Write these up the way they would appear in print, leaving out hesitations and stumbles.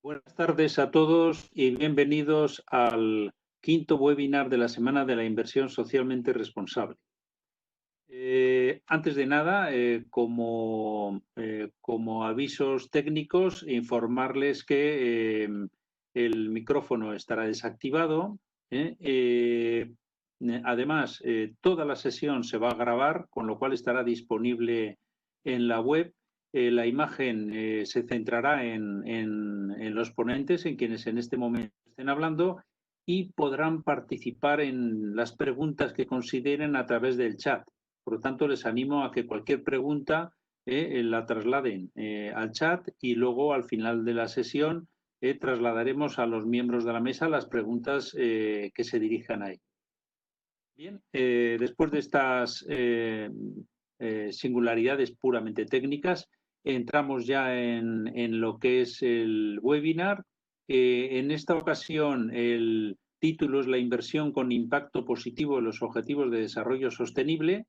Buenas tardes a todos y bienvenidos al quinto webinar de la Semana de la Inversión Socialmente Responsable. Antes de nada, como avisos técnicos, informarles que el micrófono estará desactivado. Además, toda la sesión se va a grabar, con lo cual estará disponible en la web. La imagen se centrará en los ponentes, en quienes en este momento estén hablando, y podrán participar en las preguntas que consideren a través del chat. Por lo tanto, les animo a que cualquier pregunta la trasladen al chat y luego al final de la sesión trasladaremos a los miembros de la mesa las preguntas que se dirijan ahí. Bien, después de estas singularidades puramente técnicas, entramos ya en lo que es el webinar. En esta ocasión, el título es La inversión con impacto positivo en los objetivos de desarrollo sostenible,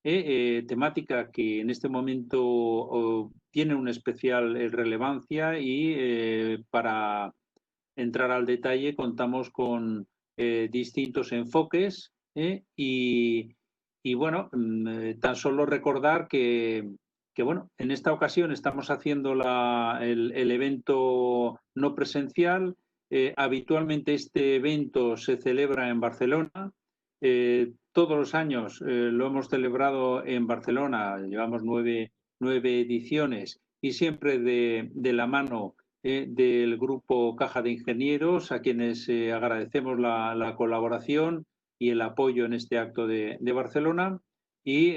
temática que en este momento tiene una especial relevancia y para entrar al detalle contamos con distintos enfoques y bueno, tan solo recordar que bueno, en esta ocasión estamos haciendo el evento no presencial. Habitualmente este evento se celebra en Barcelona. Todos los años lo hemos celebrado en Barcelona, llevamos nueve ediciones y siempre de la mano del grupo Caja de Ingenieros, a quienes agradecemos la colaboración y el apoyo en este acto de Barcelona. Y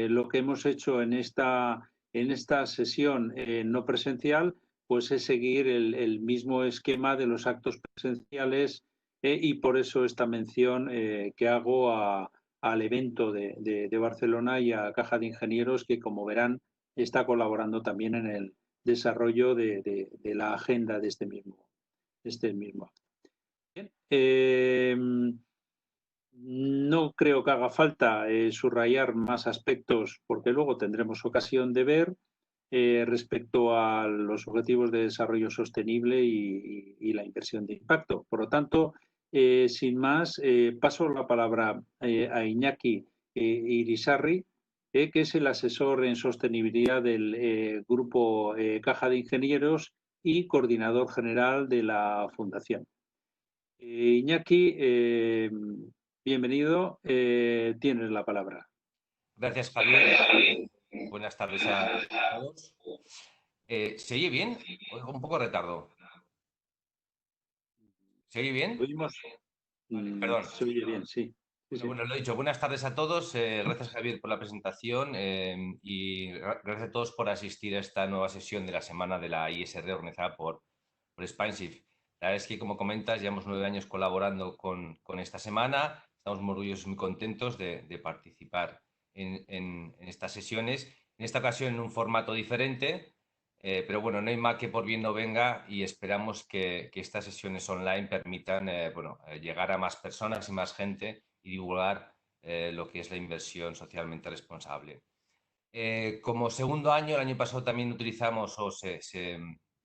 lo que hemos hecho en esta sesión no presencial, pues es seguir el mismo esquema de los actos presenciales y por eso esta mención que hago al evento de Barcelona y a Caja de Ingenieros, que como verán está colaborando también en el desarrollo de la agenda de este mismo acto. Bien, no creo que haga falta subrayar más aspectos porque luego tendremos ocasión de ver respecto a los objetivos de desarrollo sostenible y la inversión de impacto. Por lo tanto, sin más, paso la palabra a Iñaki Irisarri, que es el asesor en sostenibilidad del grupo Caja de Ingenieros y coordinador general de la Fundación. Iñaki, bienvenido, tienes la palabra. Gracias, Javier. Buenas tardes a todos. ¿Se oye bien? Oigo un poco retardo. ¿Se oye bien? ¿Oímos? Perdón. Se oye bien, sí. Bueno, lo he dicho. Buenas tardes a todos. Gracias, Javier, por la presentación y gracias a todos por asistir a esta nueva sesión de la semana de la ISR organizada por Spainship. La verdad es que, como comentas, llevamos 9 años colaborando con esta semana. Estamos muy orgullosos y muy contentos de participar en estas sesiones. En esta ocasión en un formato diferente, pero bueno, no hay mal que por bien no venga y esperamos que estas sesiones online permitan llegar a más personas y más gente y divulgar lo que es la inversión socialmente responsable. Como segundo año, el año pasado también utilizamos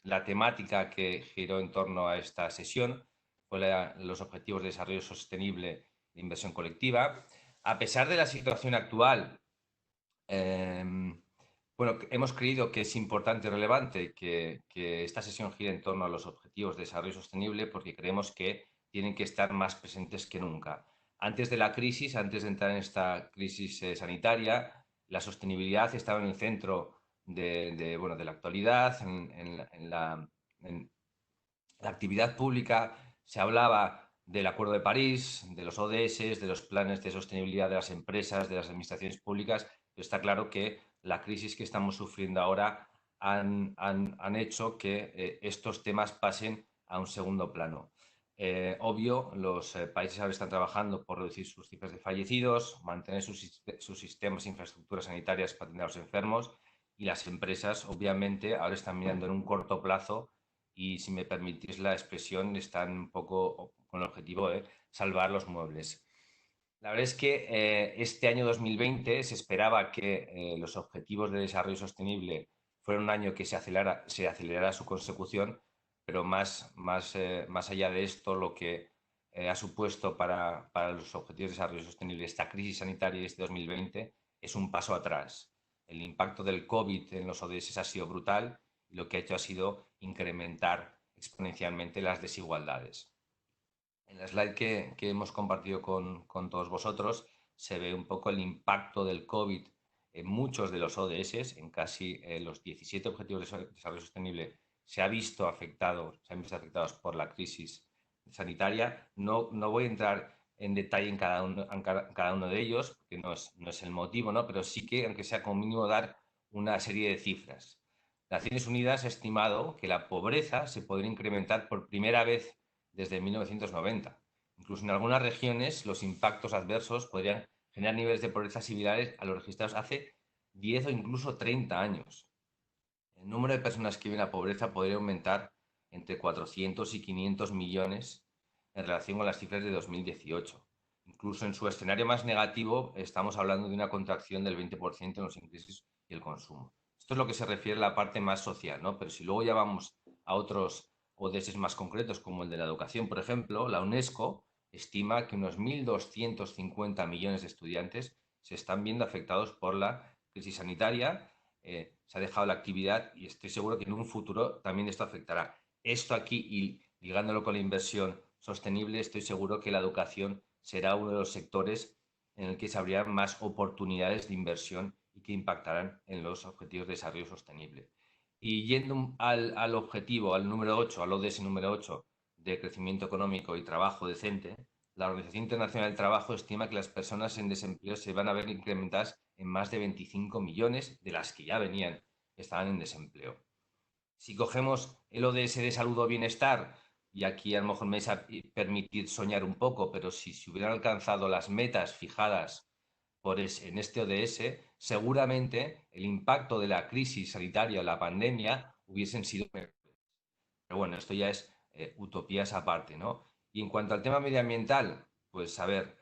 la temática que giró en torno a esta sesión, fue los objetivos de desarrollo sostenible de inversión colectiva. A pesar de la situación actual, hemos creído que es importante y relevante que esta sesión gire en torno a los objetivos de desarrollo sostenible porque creemos que tienen que estar más presentes que nunca. Antes de la crisis, antes de entrar en esta crisis sanitaria, la sostenibilidad estaba en el centro de la actualidad, en la actividad pública se hablaba del Acuerdo de París, de los ODS, de los planes de sostenibilidad de las empresas, de las administraciones públicas, pero está claro que la crisis que estamos sufriendo ahora han hecho que estos temas pasen a un segundo plano. Obvio, los países ahora están trabajando por reducir sus cifras de fallecidos, mantener sus sistemas e infraestructuras sanitarias para atender a los enfermos y las empresas, obviamente, ahora están mirando en un corto plazo y, si me permitís la expresión, están un poco con el objetivo de salvar los muebles. La verdad es que este año 2020 se esperaba que los objetivos de desarrollo sostenible fueran un año que se acelerara su consecución, pero más allá de esto, lo que ha supuesto para los Objetivos de Desarrollo Sostenible esta crisis sanitaria de este 2020 es un paso atrás. El impacto del COVID en los ODS ha sido brutal y lo que ha hecho ha sido incrementar exponencialmente las desigualdades. En la slide que hemos compartido con todos vosotros se ve un poco el impacto del COVID en muchos de los ODS, en casi los 17 Objetivos de Desarrollo Sostenible se han visto afectados por la crisis sanitaria. No voy a entrar en detalle en cada uno de ellos, porque no es el motivo, ¿no? Pero sí que, aunque sea como mínimo, dar una serie de cifras. Naciones Unidas ha estimado que la pobreza se podría incrementar por primera vez desde 1990. Incluso en algunas regiones los impactos adversos podrían generar niveles de pobreza similares a los registrados hace 10 o incluso 30 años. El número de personas que viven la pobreza podría aumentar entre 400 y 500 millones en relación con las cifras de 2018. Incluso en su escenario más negativo estamos hablando de una contracción del 20% en los ingresos y el consumo. Esto es lo que se refiere a la parte más social, ¿no? Pero si luego ya vamos a otros ODS más concretos, como el de la educación, por ejemplo, la UNESCO estima que unos 1.250 millones de estudiantes se están viendo afectados por la crisis sanitaria. Se ha dejado la actividad y estoy seguro que en un futuro también esto afectará. Esto aquí, y ligándolo con la inversión sostenible, estoy seguro que la educación será uno de los sectores en el que se abrirán más oportunidades de inversión y que impactarán en los objetivos de desarrollo sostenible. Y yendo al objetivo, al número 8, al ODS número 8 de crecimiento económico y trabajo decente, la Organización Internacional del Trabajo estima que las personas en desempleo se van a ver incrementadas en más de 25 millones de las que ya estaban en desempleo. Si cogemos el ODS de salud o bienestar, y aquí a lo mejor me vais a permitir soñar un poco, pero si se hubieran alcanzado las metas fijadas en este ODS, seguramente el impacto de la crisis sanitaria o la pandemia hubiesen sido mejores. Pero bueno, esto ya es utopías aparte, ¿no? Y en cuanto al tema medioambiental, pues a ver,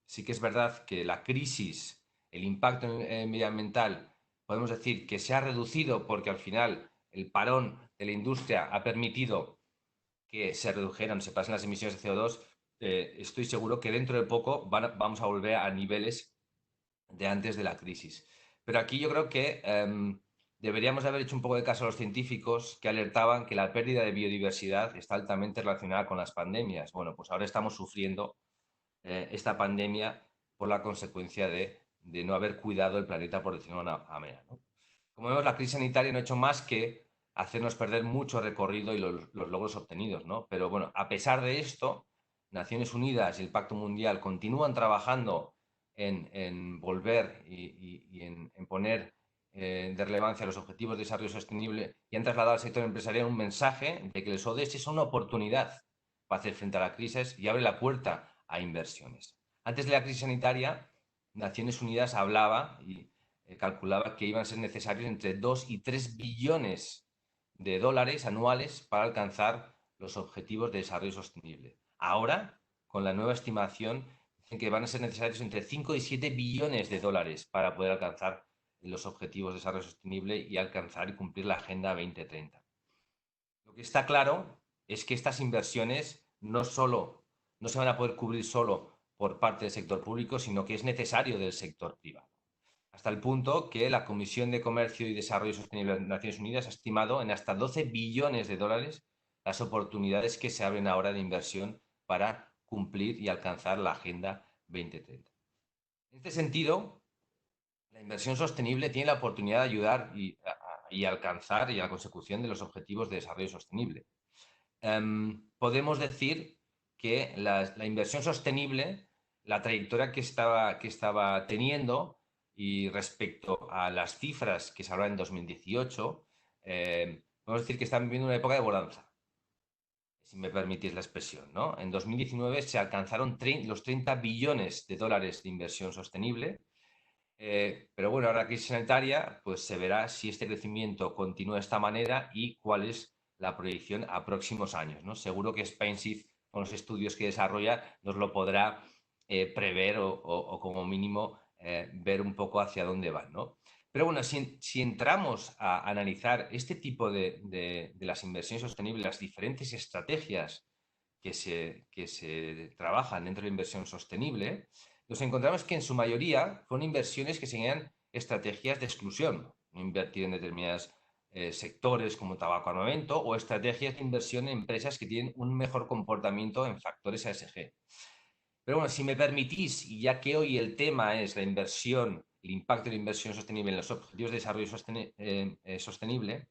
sí que es verdad que la crisis, el impacto medioambiental, podemos decir que se ha reducido porque al final el parón de la industria ha permitido que se redujeran, se pasen las emisiones de CO2. Estoy seguro que dentro de poco vamos a volver a niveles de antes de la crisis. Pero aquí yo creo que deberíamos haber hecho un poco de caso a los científicos que alertaban que la pérdida de biodiversidad está altamente relacionada con las pandemias. Bueno, pues ahora estamos sufriendo esta pandemia por la consecuencia de no haber cuidado el planeta, por decirlo de una manera, ¿no? Como vemos, la crisis sanitaria no ha hecho más que hacernos perder mucho recorrido y los logros obtenidos, ¿no? Pero bueno, a pesar de esto, Naciones Unidas y el Pacto Mundial continúan trabajando en volver y en poner de relevancia los objetivos de desarrollo sostenible y han trasladado al sector empresarial un mensaje de que los ODS son una oportunidad para hacer frente a la crisis y abre la puerta a inversiones. Antes de la crisis sanitaria, Naciones Unidas hablaba y calculaba que iban a ser necesarios entre 2 y 3 billones de dólares anuales para alcanzar los objetivos de desarrollo sostenible. Ahora, con la nueva estimación, dicen que van a ser necesarios entre 5 y 7 billones de dólares para poder alcanzar los objetivos de desarrollo sostenible y alcanzar y cumplir la Agenda 2030. Lo que está claro es que estas inversiones no se van a poder cubrir solo por parte del sector público, sino que es necesario del sector privado. Hasta el punto que la Comisión de Comercio y Desarrollo Sostenible de las Naciones Unidas ha estimado en hasta 12 billones de dólares las oportunidades que se abren ahora de inversión para cumplir y alcanzar la Agenda 2030. En este sentido, la inversión sostenible tiene la oportunidad de ayudar y alcanzar y a la consecución de los objetivos de desarrollo sostenible. Podemos decir que la inversión sostenible, la trayectoria que estaba teniendo y respecto a las cifras que se hablaban en 2018, podemos decir que están viviendo una época de bonanza, si me permitís la expresión, ¿no? En 2019 se alcanzaron los 30 billones de dólares de inversión sostenible, pero bueno, ahora la crisis sanitaria, pues se verá si este crecimiento continúa de esta manera y cuál es la proyección a próximos años, ¿no? Seguro que Spainsif, con los estudios que desarrolla, nos lo podrá prever o como mínimo ver un poco hacia dónde van, ¿no? Pero bueno, si entramos a analizar este tipo de las inversiones sostenibles, las diferentes estrategias que se trabajan dentro de la inversión sostenible, nos encontramos que en su mayoría son inversiones que serían estrategias de exclusión, invertir en determinados sectores como tabaco, armamento, o estrategias de inversión en empresas que tienen un mejor comportamiento en factores ESG. Pero bueno, si me permitís, y ya que hoy el tema es la inversión, el impacto de la inversión sostenible en los objetivos de desarrollo sostenible,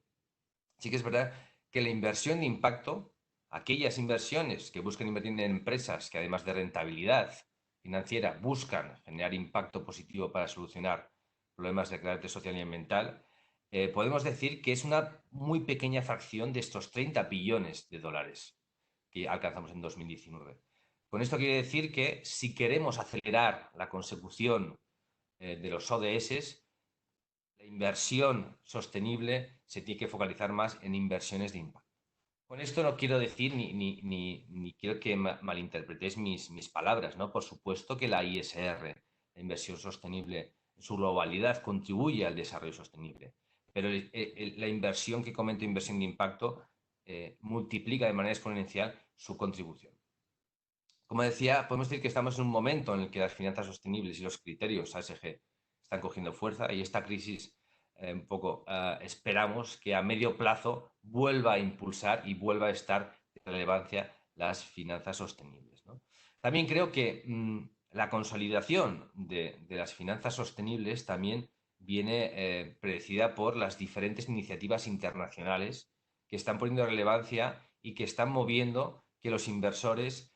sí que es verdad que la inversión de impacto, aquellas inversiones que buscan invertir en empresas que además de rentabilidad financiera buscan generar impacto positivo para solucionar problemas de carácter social y ambiental, podemos decir que es una muy pequeña fracción de estos 30 billones de dólares que alcanzamos en 2019. Con esto quiere decir que si queremos acelerar la consecución de los ODS, la inversión sostenible se tiene que focalizar más en inversiones de impacto. Con esto no quiero decir ni quiero que malinterpretéis mis palabras, ¿no? Por supuesto que la ISR, la inversión sostenible en su globalidad, contribuye al desarrollo sostenible, pero la inversión que comento, inversión de impacto, multiplica de manera exponencial su contribución. Como decía, podemos decir que estamos en un momento en el que las finanzas sostenibles y los criterios ASG están cogiendo fuerza y esta crisis un poco esperamos que a medio plazo vuelva a impulsar y vuelva a estar de relevancia las finanzas sostenibles, ¿no? También creo que la consolidación de las finanzas sostenibles también viene predecida por las diferentes iniciativas internacionales que están poniendo relevancia y que están moviendo que los inversores,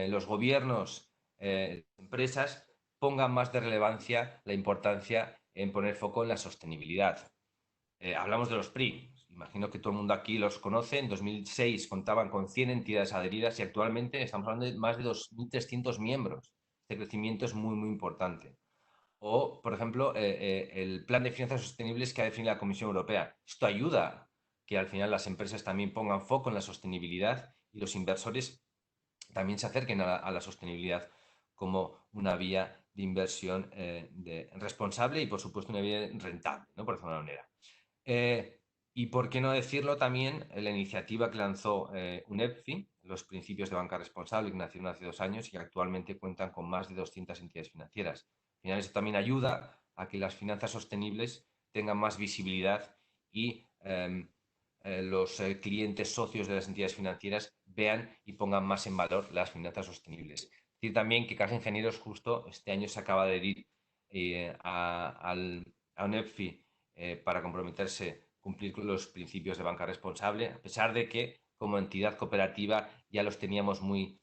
los gobiernos, empresas pongan más de relevancia la importancia en poner foco en la sostenibilidad. Hablamos de los PRI. Imagino que todo el mundo aquí los conoce. En 2006 contaban con 100 entidades adheridas y actualmente estamos hablando de más de 2.300 miembros. Este crecimiento es muy, muy importante. O, por ejemplo, el plan de finanzas sostenibles que ha definido la Comisión Europea. Esto ayuda a que al final las empresas también pongan foco en la sostenibilidad y los inversores también se acerquen a la sostenibilidad como una vía de inversión responsable y, por supuesto, una vía rentable, ¿no? Por decirlo de alguna manera. Y por qué no decirlo también, la iniciativa que lanzó UNEPFI, los principios de banca responsable, que nacieron hace 2 años y que actualmente cuentan con más de 200 entidades financieras. Al final, eso también ayuda a que las finanzas sostenibles tengan más visibilidad y los clientes socios de las entidades financieras vean y pongan más en valor las finanzas sostenibles. Decir también que Caja Ingenieros justo este año se acaba de adherir a UNEPFI para comprometerse a cumplir con los principios de banca responsable, a pesar de que como entidad cooperativa ya los teníamos muy,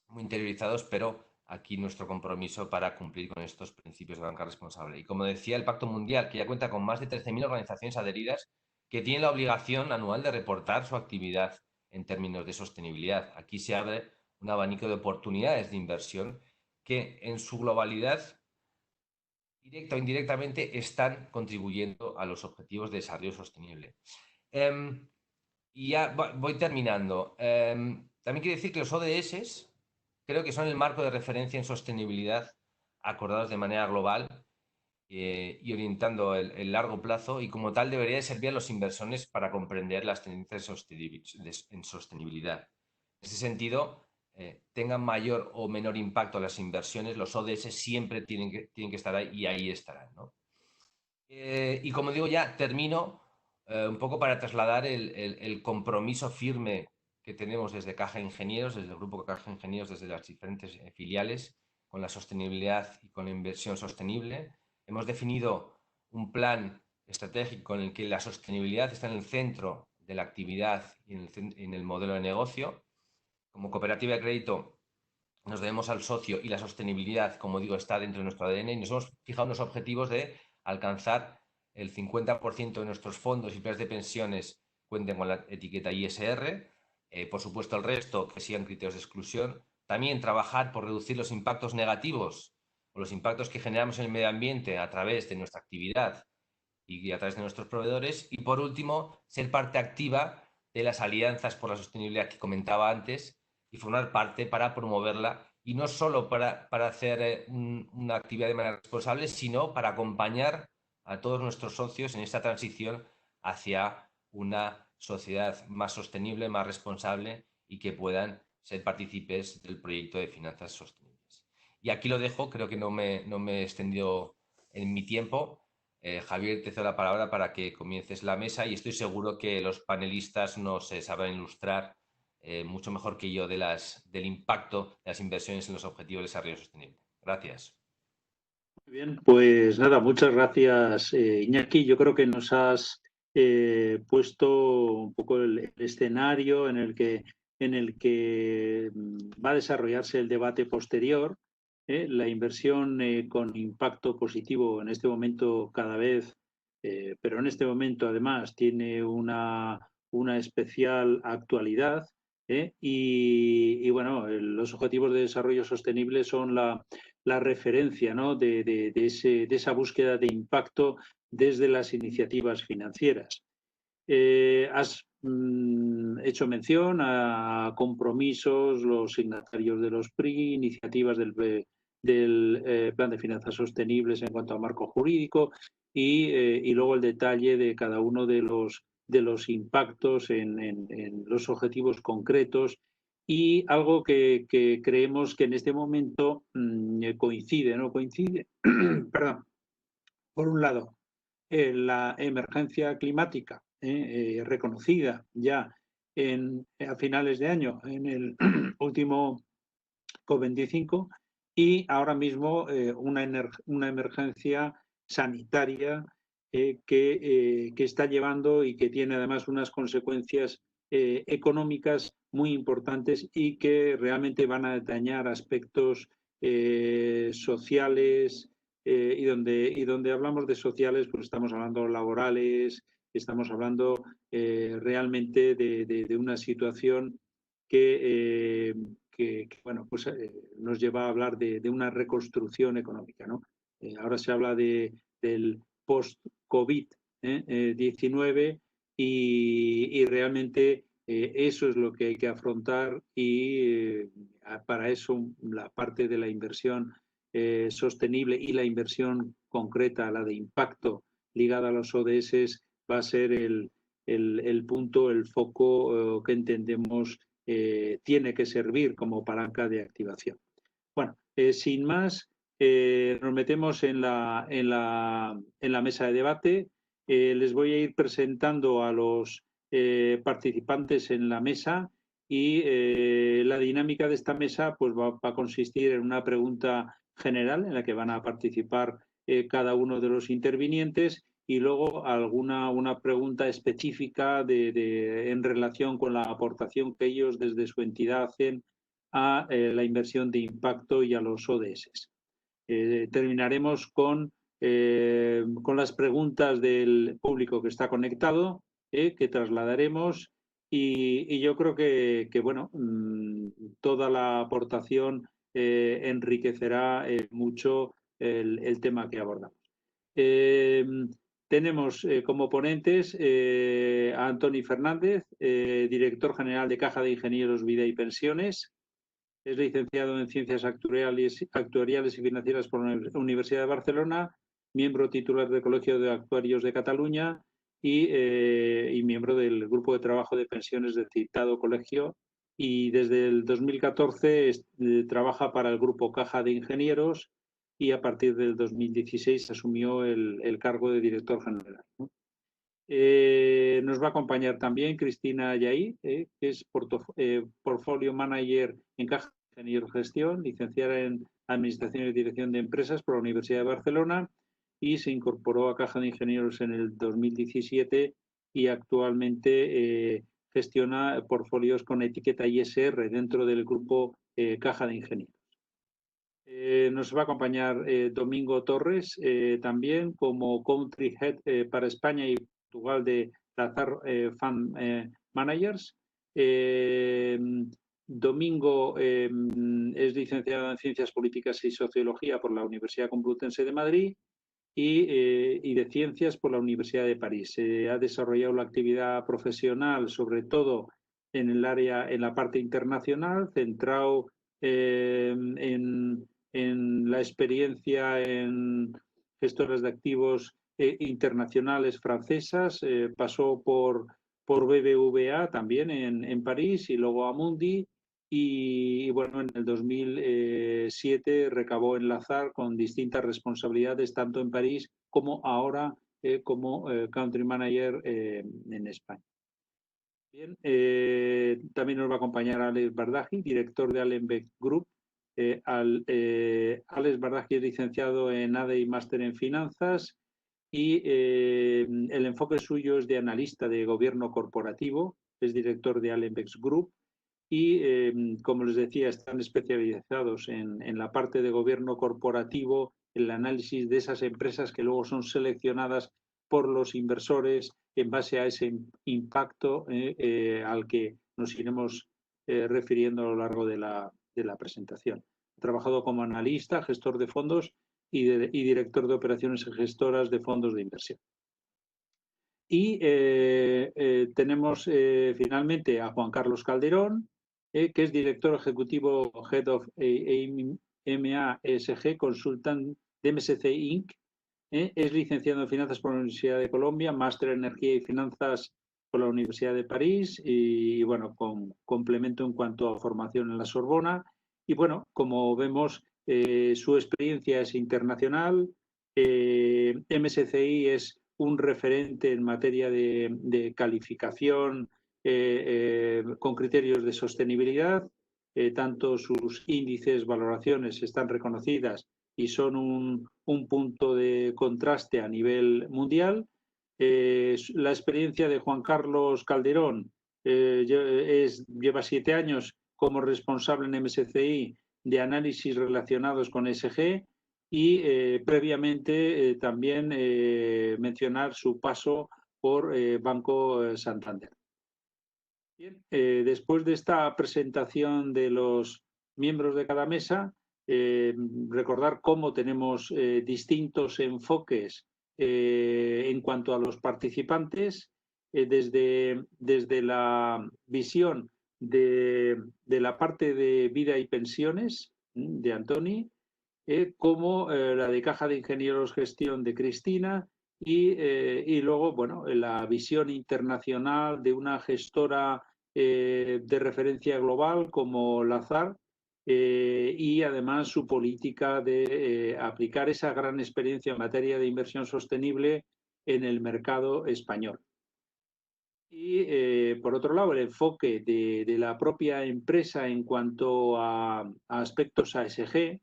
muy interiorizados, pero aquí nuestro compromiso para cumplir con estos principios de banca responsable. Y como decía, el Pacto Mundial, que ya cuenta con más de 13.000 organizaciones adheridas, que tienen la obligación anual de reportar su actividad en términos de sostenibilidad. Aquí se abre un abanico de oportunidades de inversión que en su globalidad, directa o indirectamente, están contribuyendo a los objetivos de desarrollo sostenible. Y ya voy terminando. También quiero decir que los ODS creo que son el marco de referencia en sostenibilidad acordados de manera global y orientando el largo plazo, y como tal debería de servir a los inversores para comprender las tendencias en sostenibilidad. En ese sentido, tengan mayor o menor impacto las inversiones, los ODS siempre tienen que estar ahí y ahí estarán, ¿no? Y como digo, ya termino un poco para trasladar el compromiso firme que tenemos desde Caja Ingenieros, desde el grupo Caja Ingenieros, desde las diferentes filiales, con la sostenibilidad y con la inversión sostenible. Hemos definido un plan estratégico en el que la sostenibilidad está en el centro de la actividad y en el modelo de negocio. Como cooperativa de crédito nos debemos al socio y la sostenibilidad, como digo, está dentro de nuestro ADN, y nos hemos fijado unos objetivos de alcanzar el 50% de nuestros fondos y planes de pensiones cuenten con la etiqueta ISR, por supuesto el resto que sigan criterios de exclusión. También trabajar por reducir los impactos negativos o los impactos que generamos en el medio ambiente a través de nuestra actividad y a través de nuestros proveedores. Y por último, ser parte activa de las alianzas por la sostenibilidad que comentaba antes y formar parte para promoverla, y no solo para hacer una actividad de manera responsable, sino para acompañar a todos nuestros socios en esta transición hacia una sociedad más sostenible, más responsable y que puedan ser partícipes del proyecto de finanzas sostenibles. Y aquí lo dejo, creo que no me he extendido en mi tiempo. Javier, te cedo la palabra para que comiences la mesa y estoy seguro que los panelistas nos sabrán ilustrar mucho mejor que yo del impacto de las inversiones en los objetivos de desarrollo sostenible. Gracias. Muy bien, pues nada, muchas gracias, Iñaki. Yo creo que nos has puesto un poco el escenario en el que va a desarrollarse el debate posterior. La inversión con impacto positivo en este momento cada vez, pero en este momento además tiene una especial actualidad. Y bueno, los objetivos de desarrollo sostenible son la referencia, ¿no?, de esa búsqueda de impacto desde las iniciativas financieras. Has hecho mención a compromisos, los signatarios de los PRI, iniciativas del Plan de Finanzas Sostenibles en cuanto a marco jurídico y luego el detalle de cada uno de los impactos en los objetivos concretos y algo que creemos que en este momento coincide, ¿no? Coincide, perdón, por un lado, la emergencia climática reconocida ya a finales de año en el último COP25 y ahora mismo una emergencia sanitaria que está llevando y que tiene además unas consecuencias económicas muy importantes y que realmente van a dañar aspectos sociales y donde hablamos de sociales pues estamos hablando laborales, estamos hablando realmente de una situación que bueno, pues nos lleva a hablar de una reconstrucción económica, ¿no? Ahora se habla del post-COVID-19 y realmente eso es lo que hay que afrontar y para eso la parte de la inversión sostenible y la inversión concreta, la de impacto ligada a los ODS, va a ser el punto, el foco que entendemos tiene que servir como palanca de activación. Bueno, sin más, nos metemos en la mesa de debate. Les voy a ir presentando a los participantes en la mesa y la dinámica de esta mesa pues va a consistir en una pregunta general en la que van a participar cada uno de los intervinientes y luego una pregunta específica en relación con la aportación que ellos desde su entidad hacen a la inversión de impacto y a los ODS. Terminaremos con las preguntas del público que está conectado, que trasladaremos y yo creo que bueno, toda la aportación enriquecerá mucho el tema que abordamos. Tenemos como ponentes a Antoni Fernández, director general de Caja de Ingenieros Vida y Pensiones. Es licenciado en Ciencias Actuariales y Financieras por la Universidad de Barcelona, miembro titular del Colegio de Actuarios de Cataluña y miembro del Grupo de Trabajo de Pensiones del citado colegio. Y desde el 2014 trabaja para el Grupo Caja de Ingenieros y a partir del 2016 asumió el cargo de director general, ¿no? Nos va a acompañar también Cristina Yaí, que es Portfolio Manager en Caja de Ingenieros Gestión, licenciada en Administración y Dirección de Empresas por la Universidad de Barcelona y se incorporó a Caja de Ingenieros en el 2017 y actualmente gestiona portfolios con etiqueta ISR dentro del grupo Caja de Ingenieros. Nos va a acompañar Domingo Torres, también como Country Head para España y Portugal de Lazar Fund Managers. Domingo es licenciado en Ciencias Políticas y Sociología por la Universidad Complutense de Madrid y de Ciencias por la Universidad de París. Ha desarrollado la actividad profesional, sobre todo en la parte internacional, centrado en la experiencia en gestoras de activos internacionales francesas, pasó por BBVA también en París y luego Amundi. Y bueno, en el 2007 recabó en Lazard con distintas responsabilidades, tanto en París como ahora como Country Manager en España. Bien, también nos va a acompañar Alex Bardaji, director de Allenbeck Group. Alex Bardaji es licenciado en ADE y máster en finanzas y el enfoque suyo es de analista de gobierno corporativo, es director de Allenbeck Group y, como les decía, están especializados en la parte de gobierno corporativo, el análisis de esas empresas que luego son seleccionadas por los inversores en base a ese impacto al que nos iremos refiriendo a lo largo de la presentación. He trabajado como analista, gestor de fondos y director de operaciones gestoras de fondos de inversión. Y tenemos finalmente a Juan Carlos Calderón, que es director ejecutivo Head of EMEA ESG Consultant de MSC Inc. Es licenciado en Finanzas por la Universidad de Colombia, máster en Energía y Finanzas por la Universidad de París y bueno, con complemento en cuanto a formación en la Sorbona. Y bueno, como vemos, su experiencia es internacional. MSCI es un referente en materia de calificación con criterios de sostenibilidad. Tanto sus índices, valoraciones están reconocidas y son un punto de contraste a nivel mundial. La experiencia de Juan Carlos Calderón lleva 7 años como responsable en MSCI de análisis relacionados con ESG y previamente también mencionar su paso por Banco Santander. Bien, después de esta presentación de los miembros de cada mesa, recordar cómo tenemos distintos enfoques en cuanto a los participantes, desde la visión de la parte de vida y pensiones de Antoni, como la de Caja de Ingenieros Gestión de Cristina y luego, bueno, la visión internacional de una gestora de referencia global como Lazard y además su política de aplicar esa gran experiencia en materia de inversión sostenible en el mercado español. Y por otro lado, el enfoque de la propia empresa en cuanto a aspectos ASG,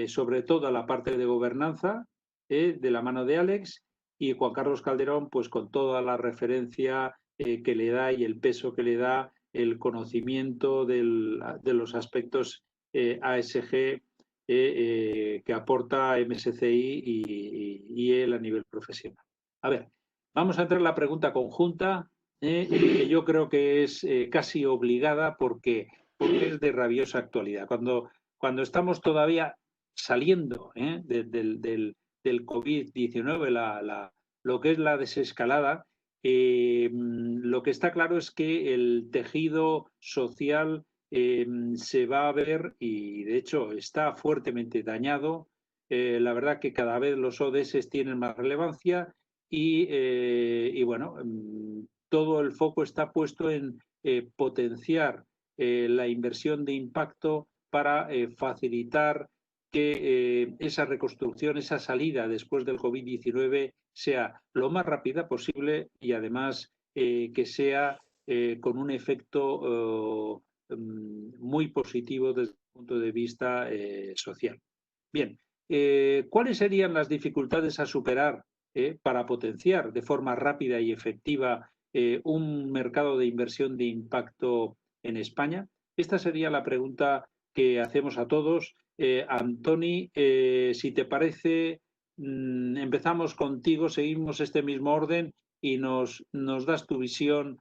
sobre todo a la parte de gobernanza, de la mano de Alex, y Juan Carlos Calderón, pues con toda la referencia que le da y el peso que le da el conocimiento de los aspectos ASG que aporta MSCI y él a nivel profesional. A ver, vamos a entrar en la pregunta conjunta, que yo creo que es casi obligada porque es de rabiosa actualidad. Cuando estamos todavía saliendo del COVID-19, lo que es la desescalada, lo que está claro es que el tejido social se va a ver y de hecho está fuertemente dañado. La verdad que cada vez los ODS tienen más relevancia y bueno, todo el foco está puesto en potenciar la inversión de impacto para facilitar que esa reconstrucción, esa salida después del COVID-19 sea lo más rápida posible y además que sea con un efecto muy positivo desde el punto de vista social. Bien, ¿cuáles serían las dificultades a superar para potenciar de forma rápida y efectiva un mercado de inversión de impacto en España? Esta sería la pregunta que hacemos a todos. Antoni, si te parece, empezamos contigo, seguimos este mismo orden y nos das tu visión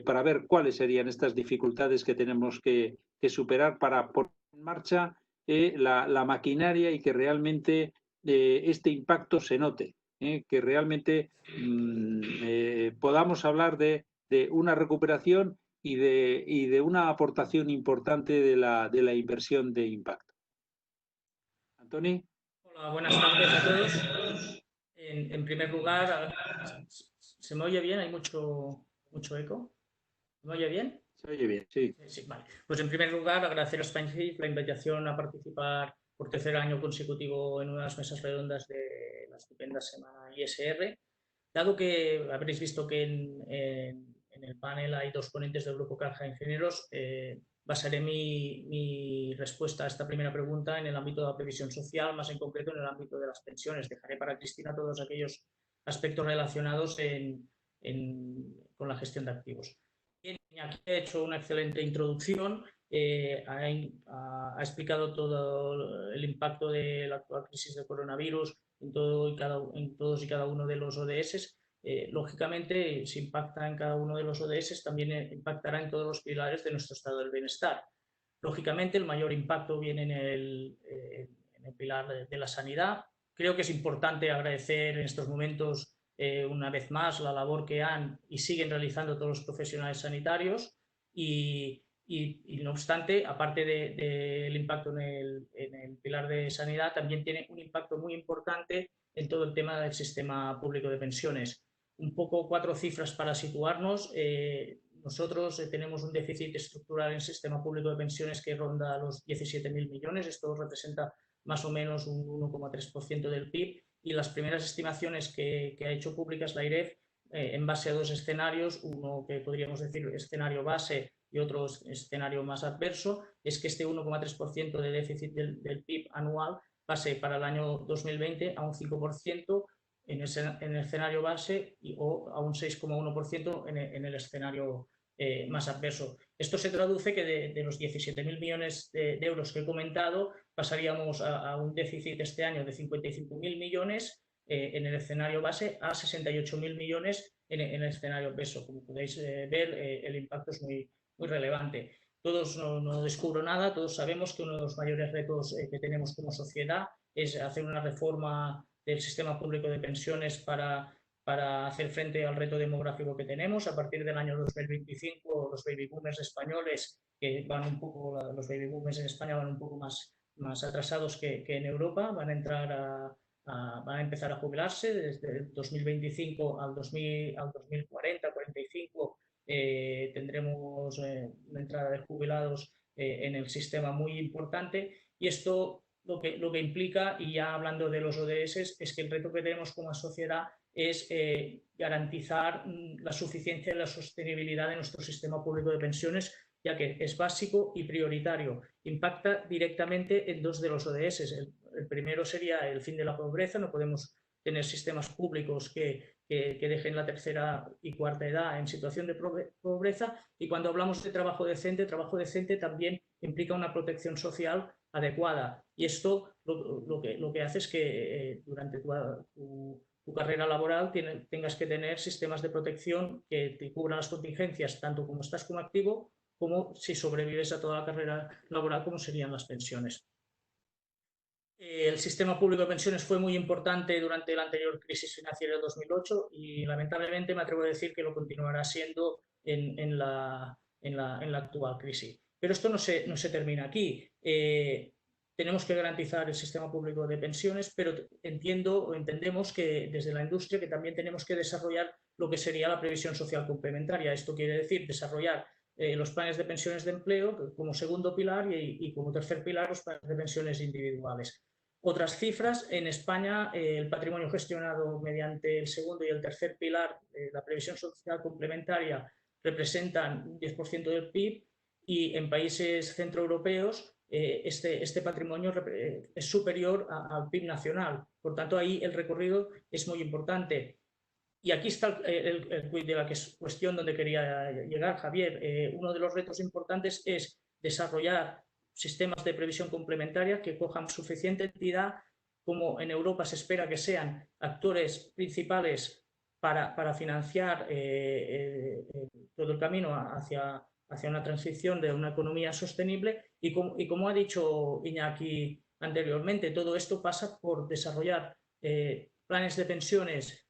para ver cuáles serían estas dificultades que tenemos que superar para poner en marcha la maquinaria y que realmente este impacto se note, que realmente podamos hablar de una recuperación y de una aportación importante de la inversión de impacto. Antoni. Hola, buenas tardes a todos. En primer lugar, ¿se me oye bien? ¿Hay mucho eco? ¿Se me oye bien? Se oye bien, sí. Sí, vale. Pues en primer lugar, agradecer a SpineShift la invitación a participar por tercer año consecutivo en unas mesas redondas de la estupenda semana ISR. Dado que habréis visto que en el panel hay dos ponentes del Grupo Caja de Ingenieros, basaré mi respuesta a esta primera pregunta en el ámbito de la previsión social, más en concreto en el ámbito de las pensiones. Dejaré para Cristina todos aquellos aspectos relacionados con la gestión de activos. Aquí ha hecho una excelente introducción, ha explicado todo el impacto de la actual crisis del coronavirus en todos y cada uno de los ODS. Lógicamente, si impacta en cada uno de los ODS, también impactará en todos los pilares de nuestro estado del bienestar. Lógicamente, el mayor impacto viene en el pilar de la sanidad. Creo que es importante agradecer en estos momentos una vez más la labor que han y siguen realizando todos los profesionales sanitarios y no obstante, aparte del impacto en el pilar de sanidad, también tiene un impacto muy importante en todo el tema del sistema público de pensiones. Un poco 4 cifras para situarnos. Nosotros tenemos un déficit estructural en el sistema público de pensiones que ronda los 17.000 millones. Esto representa más o menos un 1,3% del PIB. Y las primeras estimaciones que ha hecho públicas la IREF, en base a dos escenarios, uno que podríamos decir escenario base y otro escenario más adverso, es que este 1,3% de déficit del PIB anual pase para el año 2020 a un 5% en el escenario base o a un 6,1% en el escenario más adverso. Esto se traduce que de los 17.000 millones de euros que he comentado, pasaríamos a un déficit este año de 55.000 millones en el escenario base a 68.000 millones en el escenario adverso. Como podéis ver, el impacto es muy relevante. Todos, no descubro nada, todos sabemos que uno de los mayores retos que tenemos como sociedad es hacer una reforma del sistema público de pensiones para hacer frente al reto demográfico que tenemos. A partir del año 2025, los baby boomers españoles, que van un poco, los baby boomers en España van un poco más atrasados que en Europa, van a empezar a jubilarse desde el 2025 al 2040, 45. Tendremos una entrada de jubilados en el sistema muy importante, y esto lo que implica, y ya hablando de los ODS, es que el reto que tenemos como sociedad es garantizar la suficiencia y la sostenibilidad de nuestro sistema público de pensiones, ya que es básico y prioritario. Impacta directamente en dos de los ODS. El primero sería el fin de la pobreza. No podemos tener sistemas públicos que dejen la tercera y cuarta edad en situación de pobreza. Y cuando hablamos de trabajo decente también implica una protección social adecuada. Y esto lo que hace es que durante tu carrera laboral tengas que tener sistemas de protección que te cubran las contingencias, tanto como estás como activo, como si sobrevives a toda la carrera laboral, como serían las pensiones. El sistema público de pensiones fue muy importante durante la anterior crisis financiera del 2008 y lamentablemente me atrevo a decir que lo continuará siendo en la actual crisis. Pero esto no se termina aquí. Tenemos que garantizar el sistema público de pensiones, pero entendemos que desde la industria que también tenemos que desarrollar lo que sería la previsión social complementaria. Esto quiere decir desarrollar los planes de pensiones de empleo como segundo pilar y como tercer pilar los planes de pensiones individuales. Otras cifras: en España el patrimonio gestionado mediante el segundo y el tercer pilar, la previsión social complementaria, representan un 10% del PIB, y en países centroeuropeos este patrimonio es superior al PIB nacional. Por tanto, ahí el recorrido es muy importante. Y aquí está el quid de la cuestión donde quería llegar, Javier. Uno de los retos importantes es desarrollar sistemas de previsión complementaria que cojan suficiente entidad, como en Europa se espera que sean actores principales para financiar todo el camino hacia una transición de una economía sostenible. Y como ha dicho Iñaki anteriormente, todo esto pasa por desarrollar planes de pensiones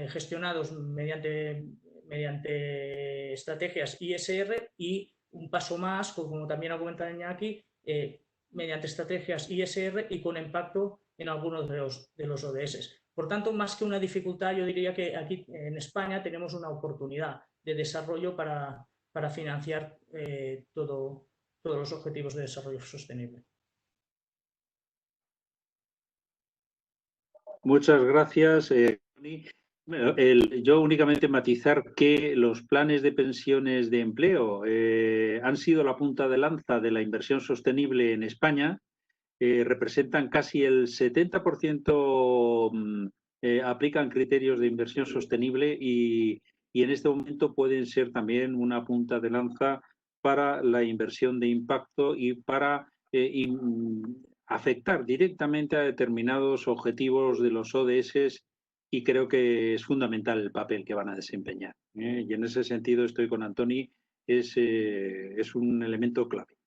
gestionados mediante estrategias ISR, y un paso más, como también ha comentado Iñaki, mediante estrategias ISR y con impacto en algunos de los ODS. Por tanto, más que una dificultad, yo diría que aquí en España tenemos una oportunidad de desarrollo para financiar todos los objetivos de desarrollo sostenible. Muchas gracias, Toni. Yo únicamente matizar que los planes de pensiones de empleo han sido la punta de lanza de la inversión sostenible en España. Representan casi el 70%, aplican criterios de inversión sostenible y en este momento pueden ser también una punta de lanza para la inversión de impacto y para afectar directamente a determinados objetivos de los ODS, y creo que es fundamental el papel que van a desempeñar. Y en ese sentido estoy con Antoni, es un elemento clave.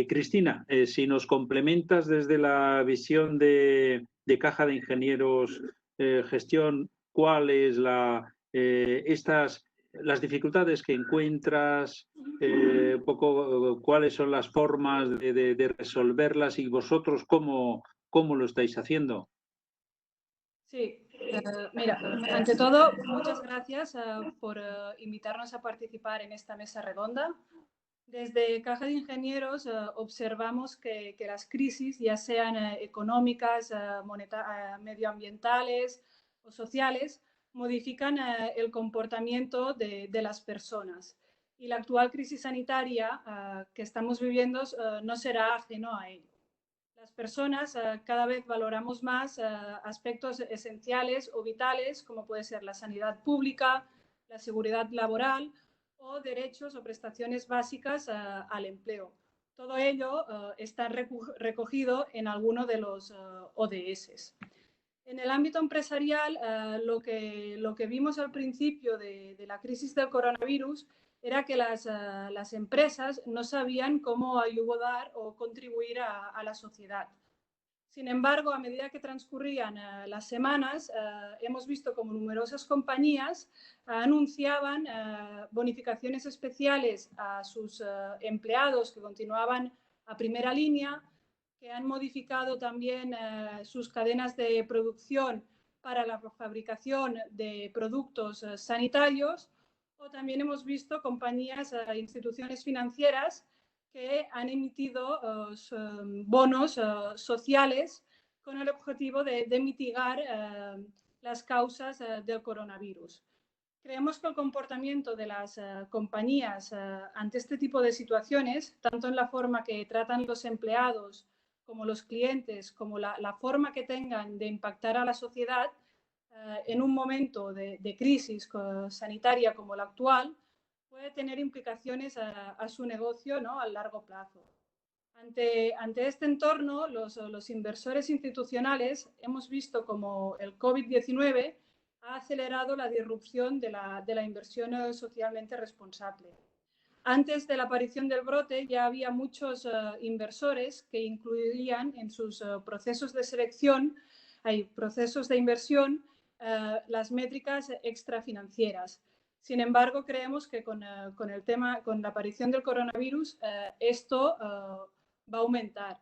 Cristina, si nos complementas desde la visión de Caja de Ingenieros Gestión, ¿cuáles las dificultades que encuentras, un poco cuáles son las formas de resolverlas y vosotros cómo lo estáis haciendo? Sí, mira, ante todo, muchas gracias por invitarnos a participar en esta mesa redonda. Desde Caja de Ingenieros observamos que las crisis, ya sean económicas, medioambientales o sociales, modifican el comportamiento de las personas. Y la actual crisis sanitaria que estamos viviendo no será ajeno a ello. Las personas cada vez valoramos más aspectos esenciales o vitales, como puede ser la sanidad pública, la seguridad laboral o derechos o prestaciones básicas al empleo. Todo ello está recogido en alguno de los ODS. En el ámbito empresarial, lo que vimos al principio de la crisis del coronavirus era que las empresas no sabían cómo ayudar o contribuir a la sociedad. Sin embargo, a medida que transcurrían las semanas, hemos visto como numerosas compañías anunciaban bonificaciones especiales a sus empleados que continuaban a primera línea, que han modificado también sus cadenas de producción para la fabricación de productos sanitarios, o también hemos visto compañías, instituciones financieras que han emitido bonos sociales con el objetivo de mitigar las causas del coronavirus. Creemos que el comportamiento de las compañías ante este tipo de situaciones, tanto en la forma que tratan los empleados como los clientes, como la forma que tengan de impactar a la sociedad en un momento de crisis sanitaria como la actual, puede tener implicaciones a su negocio, ¿no?, a largo plazo. Ante este entorno, los inversores institucionales hemos visto como el COVID-19 ha acelerado la disrupción de la inversión socialmente responsable. Antes de la aparición del brote ya había muchos inversores que incluían en sus procesos de selección, procesos de inversión, las métricas extrafinancieras. Sin embargo, creemos que con la aparición del coronavirus, esto va a aumentar.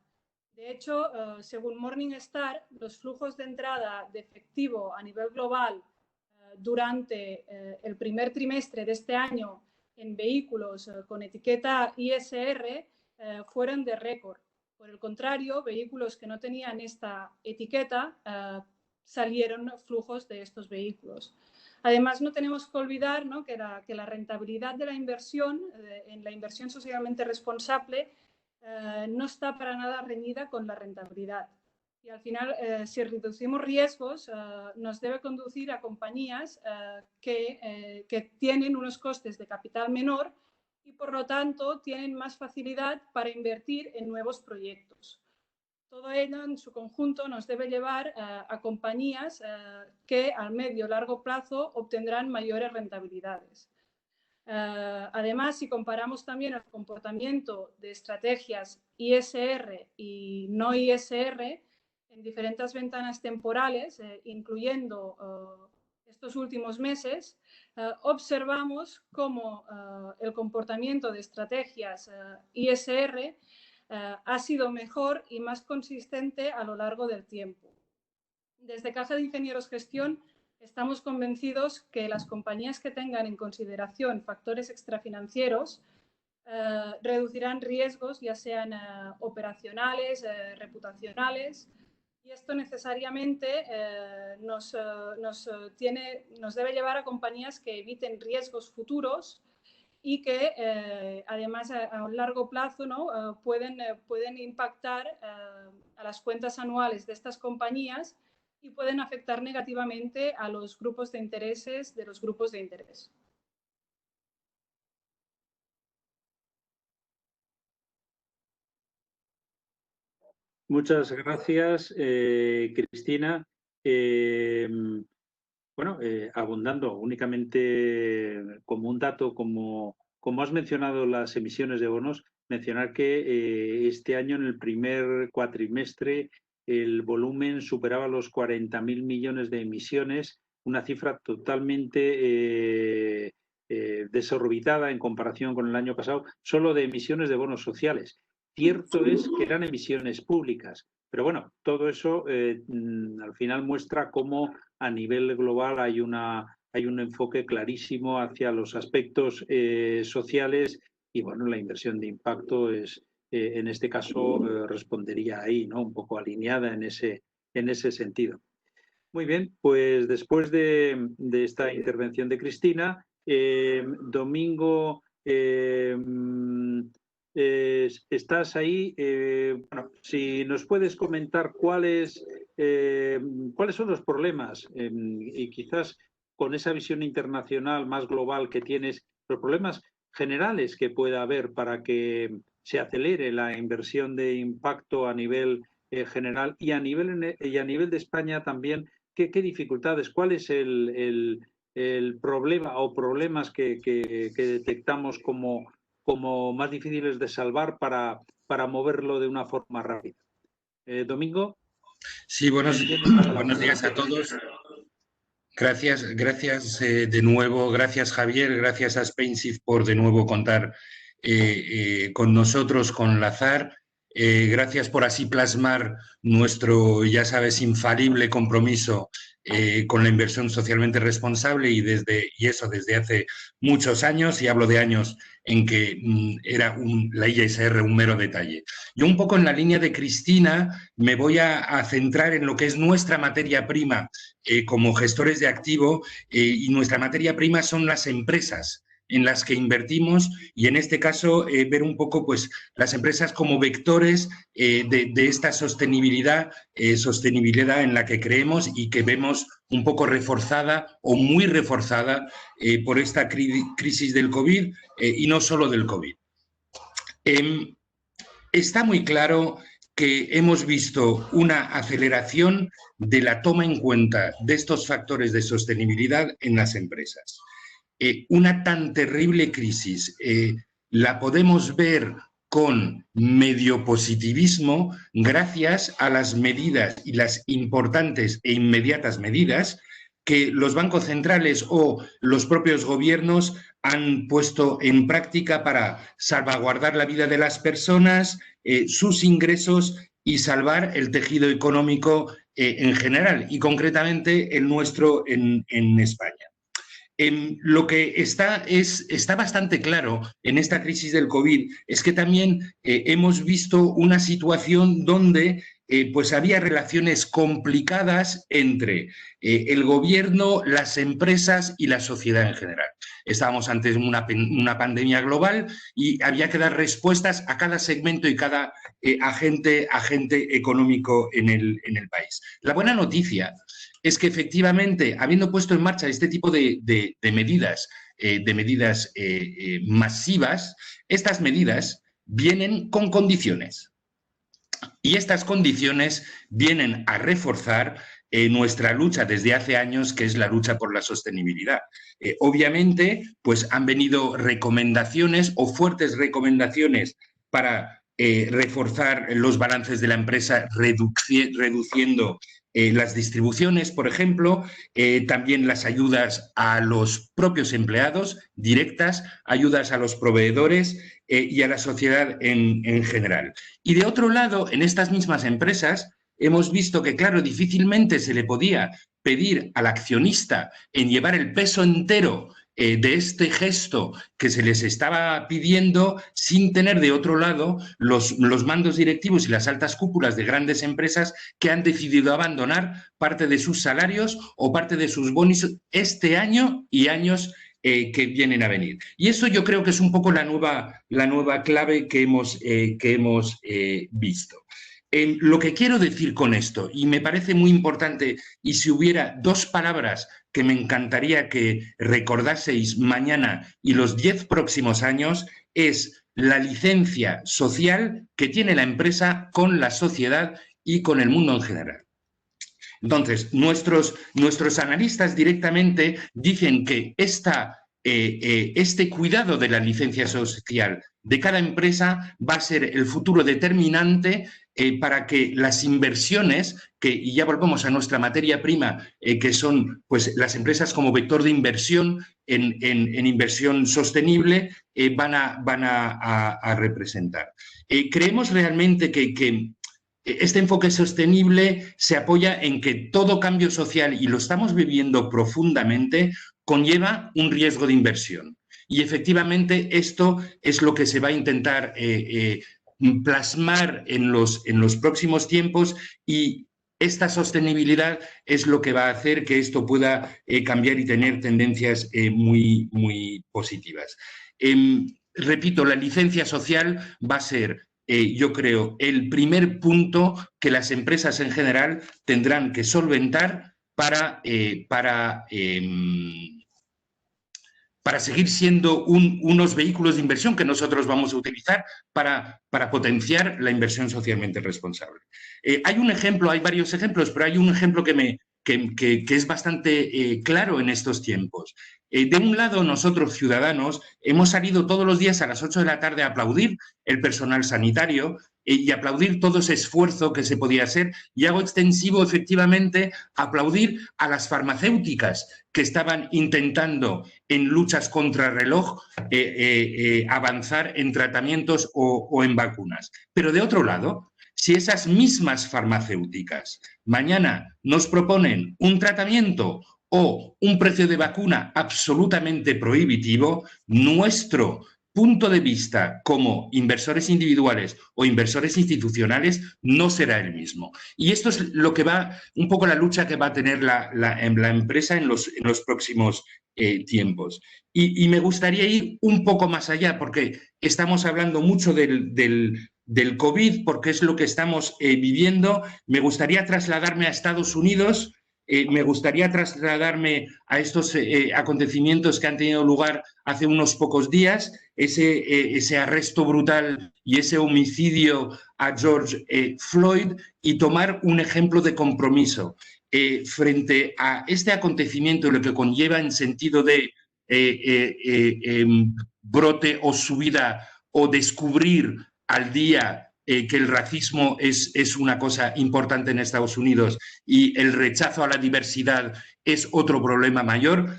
De hecho, según Morningstar, los flujos de entrada de efectivo a nivel global durante el primer trimestre de este año en vehículos con etiqueta ISR fueron de récord. Por el contrario, vehículos que no tenían esta etiqueta salieron flujos de estos vehículos. Además, no tenemos que olvidar, ¿no?, que la rentabilidad de la inversión, en la inversión socialmente responsable, no está para nada reñida con la rentabilidad. Y al final, si reducimos riesgos, nos debe conducir a compañías que tienen unos costes de capital menor y, por lo tanto, tienen más facilidad para invertir en nuevos proyectos. Todo ello en su conjunto nos debe llevar a compañías que al medio y largo plazo obtendrán mayores rentabilidades. Además, si comparamos también el comportamiento de estrategias ISR y no ISR en diferentes ventanas temporales, incluyendo estos últimos meses, observamos cómo el comportamiento de estrategias ISR ha sido mejor y más consistente a lo largo del tiempo. Desde Caja de Ingenieros Gestión estamos convencidos que las compañías que tengan en consideración factores extrafinancieros reducirán riesgos, ya sean operacionales, reputacionales, y esto necesariamente nos debe llevar a compañías que eviten riesgos futuros y que además a un largo plazo, ¿no? pueden impactar a las cuentas anuales de estas compañías y pueden afectar negativamente a los grupos de intereses de los grupos de interés. Muchas gracias, Cristina. Bueno, abundando únicamente como un dato, como has mencionado las emisiones de bonos, mencionar que este año en el primer cuatrimestre el volumen superaba los 40.000 millones de emisiones, una cifra totalmente desorbitada en comparación con el año pasado, solo de emisiones de bonos sociales. Cierto es que eran emisiones públicas, pero bueno, todo eso al final muestra cómo a nivel global hay un enfoque clarísimo hacia los aspectos sociales y bueno, la inversión de impacto es, en este caso, respondería ahí, ¿no? Un poco alineada en ese sentido. Muy bien, pues después de esta intervención de Cristina, Domingo, estás ahí. Bueno, si nos puedes comentar cuáles son los problemas y quizás con esa visión internacional más global que tienes, los problemas generales que pueda haber para que se acelere la inversión de impacto a nivel general y a nivel de España también. ¿Qué dificultades? ¿Cuál es el problema o problemas que detectamos como más difíciles de salvar para moverlo de una forma rápida? Domingo. Sí, buenos días a todos. Gracias de nuevo, gracias Javier, gracias a SpainShift por de nuevo contar con nosotros, con Lazar. Gracias por así plasmar nuestro, ya sabes, infalible compromiso con la inversión socialmente responsable y eso desde hace muchos años, y hablo de años en que era la ISR un mero detalle. Yo un poco en la línea de Cristina me voy a centrar en lo que es nuestra materia prima como gestores de activo y nuestra materia prima son las empresas en las que invertimos y en este caso ver un poco pues, las empresas como vectores de esta sostenibilidad en la que creemos y que vemos un poco reforzada o muy reforzada por esta crisis del COVID y no solo del COVID. Está muy claro que hemos visto una aceleración de la toma en cuenta de estos factores de sostenibilidad en las empresas. Una tan terrible crisis la podemos ver con medio positivismo gracias a las medidas y las importantes e inmediatas medidas que los bancos centrales o los propios gobiernos han puesto en práctica para salvaguardar la vida de las personas, sus ingresos y salvar el tejido económico en general y concretamente el nuestro en España. Lo que está bastante claro en esta crisis del COVID es que también hemos visto una situación donde pues había relaciones complicadas entre el gobierno, las empresas y la sociedad en general. Estábamos ante una pandemia global y había que dar respuestas a cada segmento y cada agente económico en el país. La buena noticia es que efectivamente, habiendo puesto en marcha este tipo de medidas masivas, estas medidas vienen con condiciones. Y estas condiciones vienen a reforzar nuestra lucha desde hace años, que es la lucha por la sostenibilidad. Obviamente, pues han venido recomendaciones o fuertes recomendaciones para reforzar los balances de la empresa, reduciendo las distribuciones, por ejemplo, también las ayudas a los propios empleados directas, ayudas a los proveedores y a la sociedad en general. Y de otro lado, en estas mismas empresas, hemos visto que, claro, difícilmente se le podía pedir al accionista en llevar el peso entero de este gesto que se les estaba pidiendo sin tener de otro lado los mandos directivos y las altas cúpulas de grandes empresas que han decidido abandonar parte de sus salarios o parte de sus bonos este año y años que vienen a venir. Y eso yo creo que es un poco la nueva clave que hemos visto. Lo que quiero decir con esto, y me parece muy importante, y si hubiera dos palabras que me encantaría que recordaseis mañana y los 10 próximos años, es la licencia social que tiene la empresa con la sociedad y con el mundo en general. Entonces, nuestros analistas directamente dicen que este cuidado de la licencia social de cada empresa va a ser el futuro determinante para que las inversiones, y ya volvemos a nuestra materia prima, que son pues, las empresas como vector de inversión en inversión sostenible, van a representar. Creemos realmente que este enfoque sostenible se apoya en que todo cambio social, y lo estamos viviendo profundamente, conlleva un riesgo de inversión. Y efectivamente esto es lo que se va a intentar plasmar en los próximos tiempos, y esta sostenibilidad es lo que va a hacer que esto pueda cambiar y tener tendencias muy, muy positivas. Repito, la licencia social va a ser, yo creo, el primer punto que las empresas en general tendrán que solventar para seguir siendo unos vehículos de inversión que nosotros vamos a utilizar para potenciar la inversión socialmente responsable. Hay un ejemplo, hay varios ejemplos, pero hay un ejemplo que es bastante claro en estos tiempos. De un lado, nosotros, ciudadanos, hemos salido todos los días a las 8 de la tarde a aplaudir el personal sanitario y aplaudir todo ese esfuerzo que se podía hacer, y hago extensivo, efectivamente, aplaudir a las farmacéuticas que estaban intentando, en luchas contra reloj, avanzar en tratamientos o en vacunas. Pero de otro lado, si esas mismas farmacéuticas mañana nos proponen un tratamiento o un precio de vacuna absolutamente prohibitivo, nuestro punto de vista como inversores individuales o inversores institucionales no será el mismo. Y esto es lo que va, un poco la lucha que va a tener la empresa en los próximos tiempos. Y me gustaría ir un poco más allá, porque estamos hablando mucho del COVID, porque es lo que estamos viviendo. Me gustaría trasladarme a Estados Unidos. Me gustaría trasladarme a estos acontecimientos que han tenido lugar hace unos pocos días, ese arresto brutal y ese homicidio a George Floyd, y tomar un ejemplo de compromiso frente a este acontecimiento y lo que conlleva en sentido de brote o subida o descubrir al día que el racismo es una cosa importante en Estados Unidos y el rechazo a la diversidad es otro problema mayor.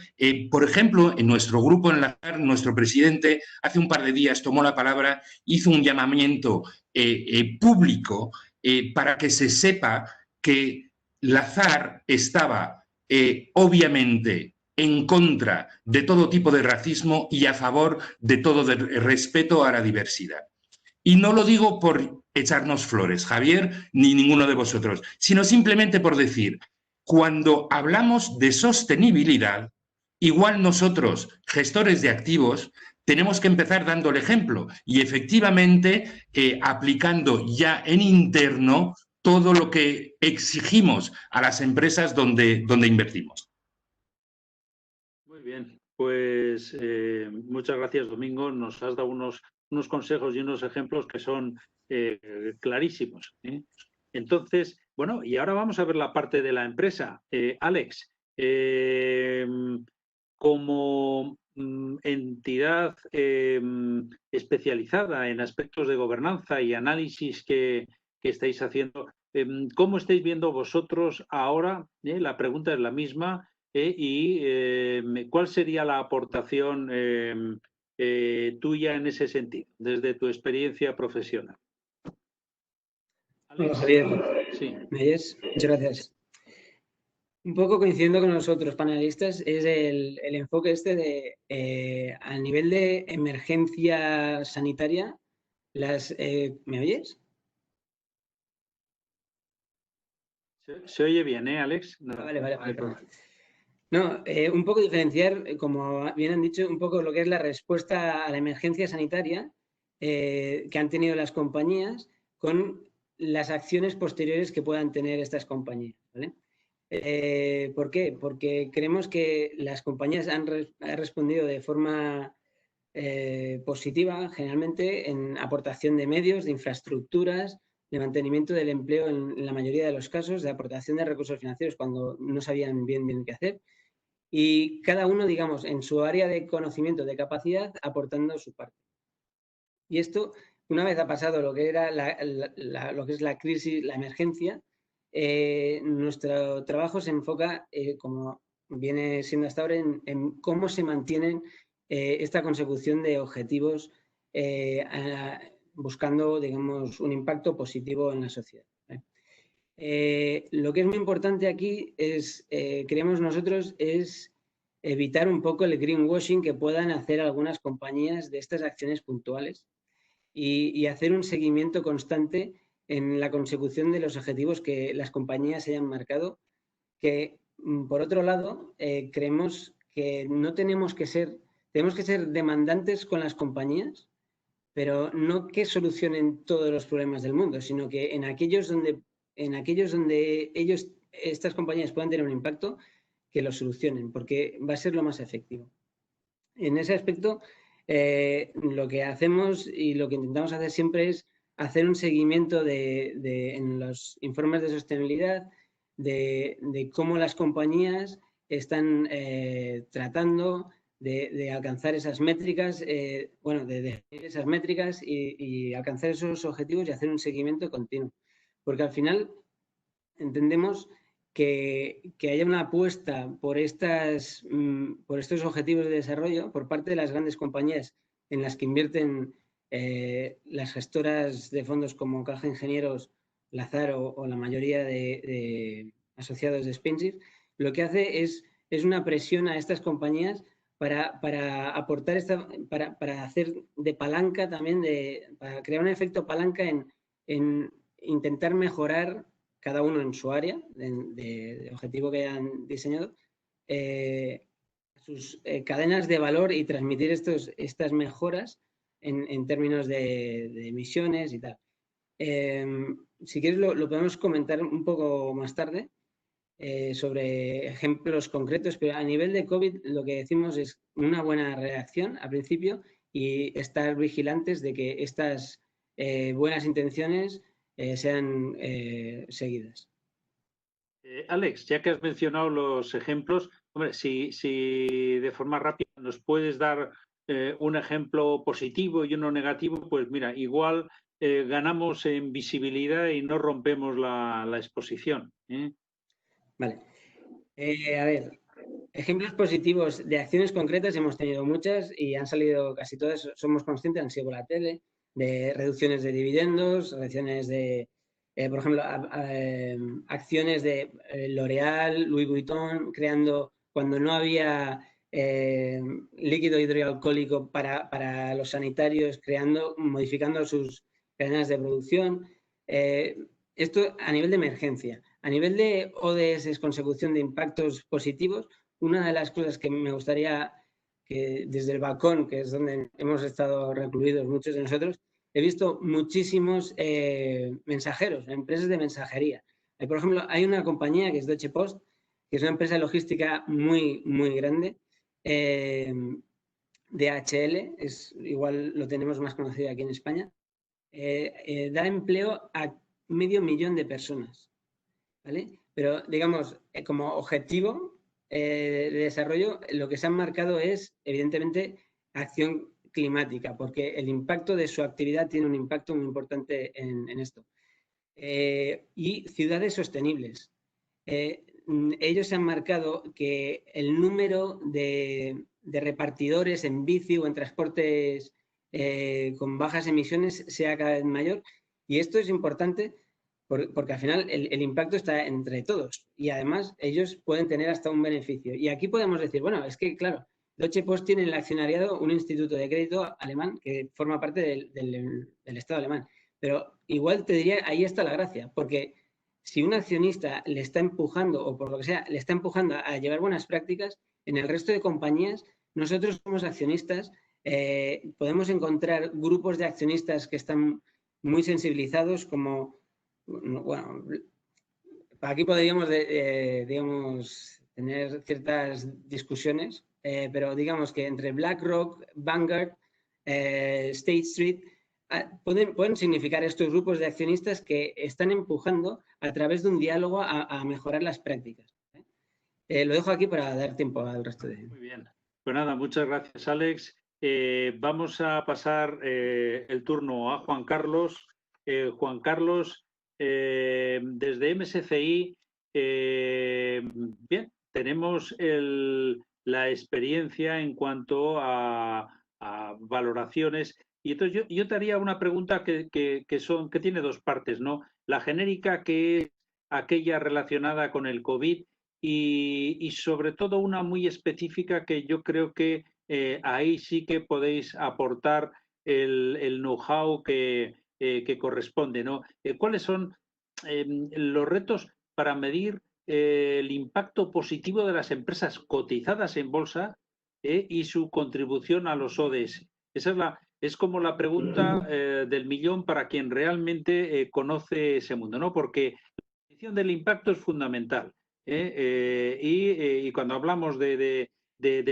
Por ejemplo, en nuestro grupo en la ZAR, nuestro presidente hace un par de días tomó la palabra, hizo un llamamiento público para que se sepa que la ZAR estaba obviamente en contra de todo tipo de racismo y a favor de todo respeto a la diversidad. Y no lo digo por echarnos flores, Javier, ni ninguno de vosotros, sino simplemente por decir, cuando hablamos de sostenibilidad, igual nosotros, gestores de activos, tenemos que empezar dando el ejemplo y efectivamente aplicando ya en interno todo lo que exigimos a las empresas donde invertimos. Muy bien, pues muchas gracias, Domingo. Nos has dado unos consejos y unos ejemplos que son clarísimos. Entonces, bueno, y ahora vamos a ver la parte de la empresa. Alex, como entidad especializada en aspectos de gobernanza y análisis que estáis haciendo, ¿cómo estáis viendo vosotros ahora? La pregunta es la misma. ¿Y cuál sería la aportación tuya en ese sentido, desde tu experiencia profesional? Hola, Javier. Sí. ¿Me oyes? Muchas gracias. Un poco coincidiendo con los otros panelistas, es el enfoque este de, al nivel de emergencia sanitaria, ¿me oyes? Se oye bien, Alex? No, vale, perdón. No, un poco diferenciar, como bien han dicho, un poco lo que es la respuesta a la emergencia sanitaria que han tenido las compañías con las acciones posteriores que puedan tener estas compañías, ¿vale? ¿Por qué? Porque creemos que las compañías han respondido de forma positiva, generalmente, en aportación de medios, de infraestructuras, de mantenimiento del empleo en la mayoría de los casos, de aportación de recursos financieros cuando no sabían bien qué hacer. Y cada uno, digamos, en su área de conocimiento, de capacidad, aportando su parte. Y esto, una vez ha pasado lo que era lo que es la crisis, la emergencia, nuestro trabajo se enfoca, como viene siendo hasta ahora, en cómo se mantienen esta consecución de objetivos buscando, digamos, un impacto positivo en la sociedad. Lo que es muy importante aquí es, creemos nosotros, es evitar un poco el greenwashing que puedan hacer algunas compañías de estas acciones puntuales y hacer un seguimiento constante en la consecución de los objetivos que las compañías hayan marcado, que por otro lado creemos que no tenemos que ser demandantes con las compañías, pero no que solucionen todos los problemas del mundo, sino que en aquellos donde estas compañías puedan tener un impacto, que lo solucionen, porque va a ser lo más efectivo. En ese aspecto, lo que hacemos y lo que intentamos hacer siempre es hacer un seguimiento en los informes de sostenibilidad de cómo las compañías están tratando de alcanzar esas métricas, de definir esas métricas y alcanzar esos objetivos y hacer un seguimiento continuo. Porque al final entendemos que haya una apuesta por estos objetivos de desarrollo por parte de las grandes compañías en las que invierten las gestoras de fondos como Caja Ingenieros, Lazar o la mayoría de asociados de Spinship, lo que hace es una presión a estas compañías para aportar para hacer de palanca también, para crear un efecto palanca en intentar mejorar cada uno en su área de objetivo que hayan diseñado, sus cadenas de valor y transmitir estas mejoras en términos de emisiones y tal. Si quieres lo podemos comentar un poco más tarde sobre ejemplos concretos, pero a nivel de COVID lo que decimos es una buena reacción al principio y estar vigilantes de que estas buenas intenciones sean seguidas. Alex, ya que has mencionado los ejemplos, hombre, si de forma rápida nos puedes dar un ejemplo positivo y uno negativo, pues mira, igual ganamos en visibilidad y no rompemos la exposición. Vale. A ver, ejemplos positivos de acciones concretas hemos tenido muchas y han salido casi todas, somos conscientes, han sido por la tele, de reducciones de dividendos, reducciones de, por ejemplo, acciones de L'Oréal, Louis Vuitton, creando, cuando no había líquido hidroalcohólico para los sanitarios, modificando sus cadenas de producción. Esto a nivel de emergencia. A nivel de ODS, consecución de impactos positivos, una de las cosas que me gustaría que desde el balcón, que es donde hemos estado recluidos muchos de nosotros, he visto muchísimos mensajeros, empresas de mensajería. Por ejemplo, hay una compañía que es Deutsche Post, que es una empresa logística muy, muy grande. DHL, igual lo tenemos más conocido aquí en España. Da empleo a 500.000 de personas, ¿vale? Pero, digamos, como objetivo de desarrollo, lo que se han marcado es, evidentemente, acción climática, porque el impacto de su actividad tiene un impacto muy importante en esto. Y ciudades sostenibles. Ellos se han marcado que el número de repartidores en bici o en transportes con bajas emisiones sea cada vez mayor. Y esto es importante porque al final el impacto está entre todos y además ellos pueden tener hasta un beneficio. Y aquí podemos decir, bueno, es que claro, Deutsche Post tiene en el accionariado un instituto de crédito alemán que forma parte del Estado alemán. Pero igual te diría, ahí está la gracia, porque si un accionista le está empujando, o por lo que sea, le está empujando a llevar buenas prácticas, en el resto de compañías, nosotros somos accionistas, podemos encontrar grupos de accionistas que están muy sensibilizados, como, bueno, aquí podríamos, digamos, tener ciertas discusiones, pero digamos que entre BlackRock, Vanguard, State Street, pueden significar estos grupos de accionistas que están empujando a través de un diálogo a mejorar las prácticas. Lo dejo aquí para dar tiempo al resto de... Muy bien. Pues nada, muchas gracias, Alex. Vamos a pasar el turno a Juan Carlos. Juan Carlos, desde MSCI, bien, tenemos la experiencia en cuanto a valoraciones. Y entonces yo te haría una pregunta que tiene dos partes, ¿no? La genérica, que es aquella relacionada con el COVID, y sobre todo una muy específica que yo creo que ahí sí que podéis aportar el know-how que corresponde, ¿no? ¿Cuáles son los retos para medir el impacto positivo de las empresas cotizadas en bolsa y su contribución a los ODS? Esa es como la pregunta del millón para quien realmente conoce ese mundo, ¿no? Porque la definición del impacto es fundamental. Y cuando hablamos del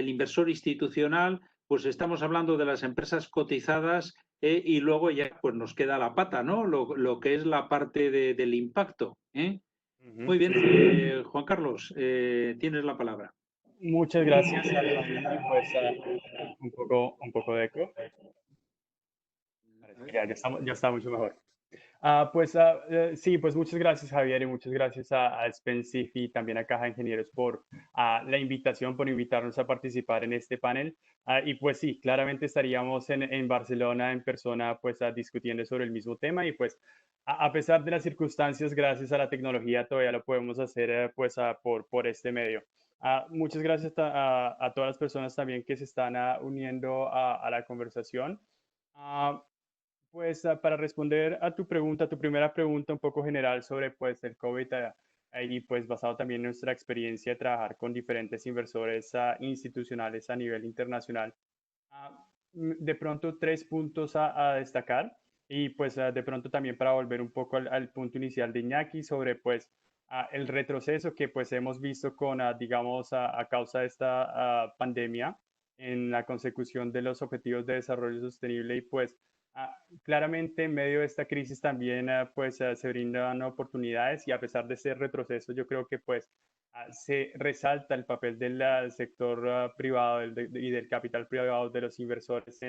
inversor institucional, pues estamos hablando de las empresas cotizadas y luego ya pues nos queda la pata, ¿no? Lo que es la parte del impacto. Muy bien, Juan Carlos, tienes la palabra. Muchas gracias, Javier. Pues un poco de eco. Ya está mucho mejor. Sí, pues muchas gracias, Javier, y muchas gracias a Spensif y también a Caja de Ingenieros por la invitación, por invitarnos a participar en este panel. Y pues sí, claramente estaríamos en Barcelona en persona, pues discutiendo sobre el mismo tema y pues a pesar de las circunstancias, gracias a la tecnología todavía lo podemos hacer por este medio. Muchas gracias a todas las personas también que se están uniendo a la conversación. Pues para responder a tu pregunta, tu primera pregunta un poco general sobre pues el COVID y pues basado también en nuestra experiencia de trabajar con diferentes inversores institucionales a nivel internacional. De pronto 3 puntos a destacar y pues de pronto también para volver un poco al punto inicial de Iñaki sobre pues el retroceso que pues hemos visto con digamos a causa de esta pandemia en la consecución de los objetivos de desarrollo sostenible y pues claramente en medio de esta crisis también pues se brindan oportunidades y a pesar de ese retroceso yo creo que pues se resalta el papel del sector privado y del capital privado de los inversores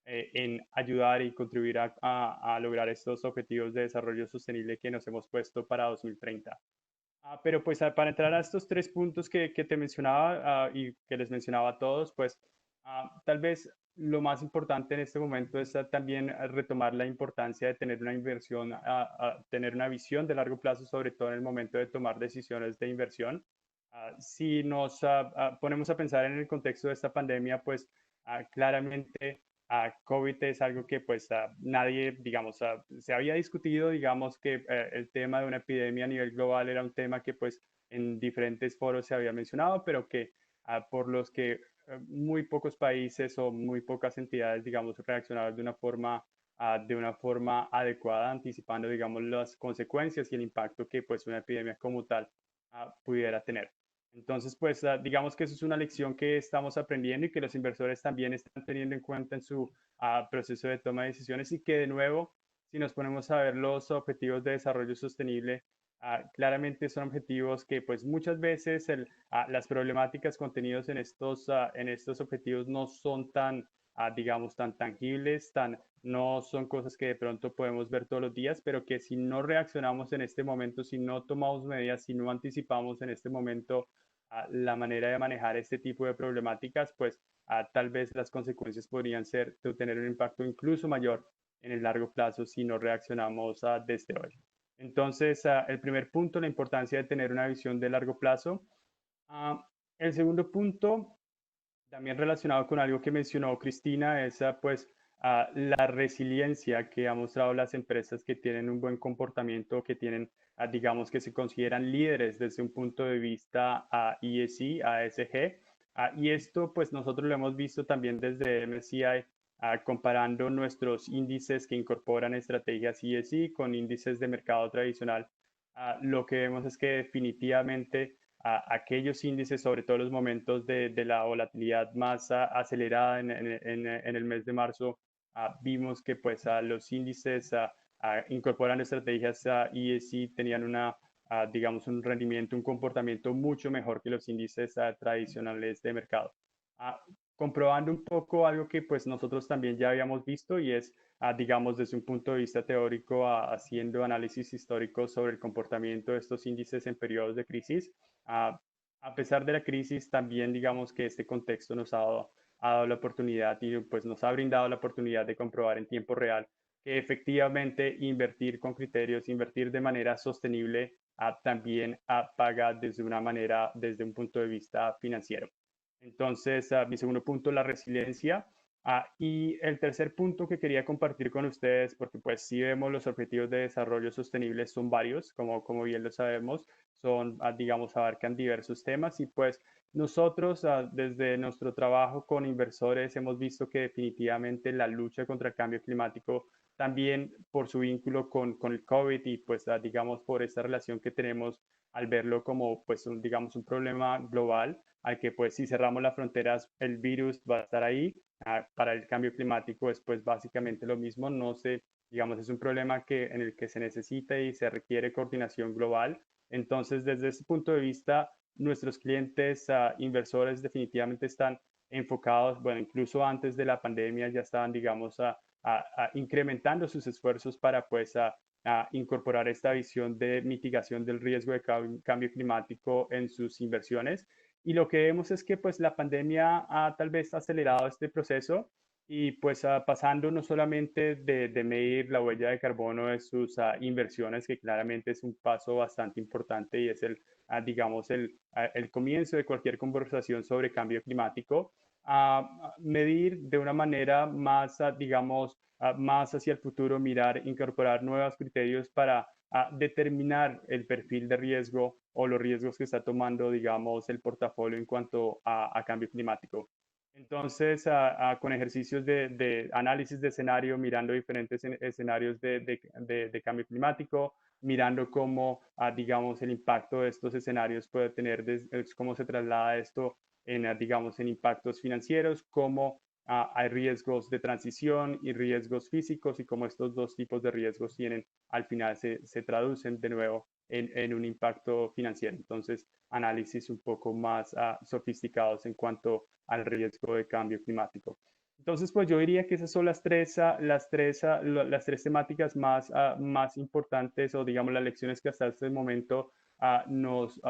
en ayudar y contribuir a lograr estos objetivos de desarrollo sostenible que nos hemos puesto para 2030. Pero pues para entrar a estos 3 puntos que te mencionaba y que les mencionaba a todos, pues tal vez lo más importante en este momento es también retomar la importancia de tener una inversión, tener una visión de largo plazo, sobre todo en el momento de tomar decisiones de inversión. Si nos ponemos a pensar en el contexto de esta pandemia, pues claramente COVID es algo que pues nadie, digamos, se había discutido, digamos que el tema de una epidemia a nivel global era un tema que pues en diferentes foros se había mencionado, pero que por los que muy pocos países o muy pocas entidades, digamos, reaccionaron de una forma adecuada, anticipando, digamos, las consecuencias y el impacto que pues una epidemia como tal pudiera tener. Entonces, pues digamos que eso es una lección que estamos aprendiendo y que los inversores también están teniendo en cuenta en su proceso de toma de decisiones y que de nuevo, si nos ponemos a ver los objetivos de desarrollo sostenible, claramente son objetivos que pues muchas veces las problemáticas contenidas en estos objetivos no son tan, digamos, tan tangibles, no son cosas que de pronto podemos ver todos los días, pero que si no reaccionamos en este momento, si no tomamos medidas, si no anticipamos en este momento la manera de manejar este tipo de problemáticas, pues tal vez las consecuencias podrían ser de tener un impacto incluso mayor en el largo plazo si no reaccionamos desde hoy. Entonces, el primer punto, la importancia de tener una visión de largo plazo. El segundo punto, también relacionado con algo que mencionó Cristina, es pues la resiliencia que han mostrado las empresas que tienen un buen comportamiento, que tienen, digamos, que se consideran líderes desde un punto de vista ESG, ASG. Y esto, pues nosotros lo hemos visto también desde MSCI, comparando nuestros índices que incorporan estrategias ESG con índices de mercado tradicional. Lo que vemos es que definitivamente aquellos índices, sobre todo los momentos de la volatilidad más acelerada en el mes de marzo, vimos que pues los índices incorporan estrategias ESG tenían digamos, un rendimiento, un comportamiento mucho mejor que los índices tradicionales de mercado. Comprobando un poco algo que pues nosotros también ya habíamos visto y es, digamos, desde un punto de vista teórico, haciendo análisis históricos sobre el comportamiento de estos índices en periodos de crisis. A pesar de la crisis, también digamos que este contexto nos ha dado la oportunidad y pues nos ha brindado la oportunidad de comprobar en tiempo real que efectivamente invertir con criterios, invertir de manera sostenible, también paga desde desde un punto de vista financiero. Entonces, mi segundo punto, la resiliencia. Y el tercer punto que quería compartir con ustedes, porque pues sí vemos los objetivos de desarrollo sostenible son varios, como bien lo sabemos, son, digamos, abarcan diversos temas y pues nosotros desde nuestro trabajo con inversores hemos visto que definitivamente la lucha contra el cambio climático, también por su vínculo con el COVID y pues digamos por esta relación que tenemos al verlo como pues digamos un problema global, al que pues si cerramos las fronteras el virus va a estar ahí. Para el cambio climático es pues básicamente lo mismo, no sé, digamos es un problema en el que se necesita y se requiere coordinación global. Entonces desde ese punto de vista nuestros clientes inversores definitivamente están enfocados, bueno, incluso antes de la pandemia ya estaban, digamos, incrementando sus esfuerzos para pues incorporar esta visión de mitigación del riesgo de cambio climático en sus inversiones. Y lo que vemos es que pues la pandemia ha tal vez acelerado este proceso y pues pasando no solamente de medir la huella de carbono de sus inversiones, que claramente es un paso bastante importante y es digamos, el comienzo de cualquier conversación sobre cambio climático, a medir de una manera más, digamos, más hacia el futuro, mirar, incorporar nuevos criterios para determinar el perfil de riesgo o los riesgos que está tomando, digamos, el portafolio en cuanto a cambio climático. Entonces, con ejercicios de análisis de escenario, mirando diferentes escenarios de cambio climático, mirando cómo, digamos, el impacto de estos escenarios puede tener, cómo se traslada esto digamos, en impactos financieros, cómo hay riesgos de transición y riesgos físicos y cómo estos dos tipos de riesgos al final se traducen de nuevo en un impacto financiero. Entonces, análisis un poco más sofisticados en cuanto al riesgo de cambio climático. Entonces, pues yo diría que esas son las tres temáticas más importantes o digamos las lecciones que hasta este momento nos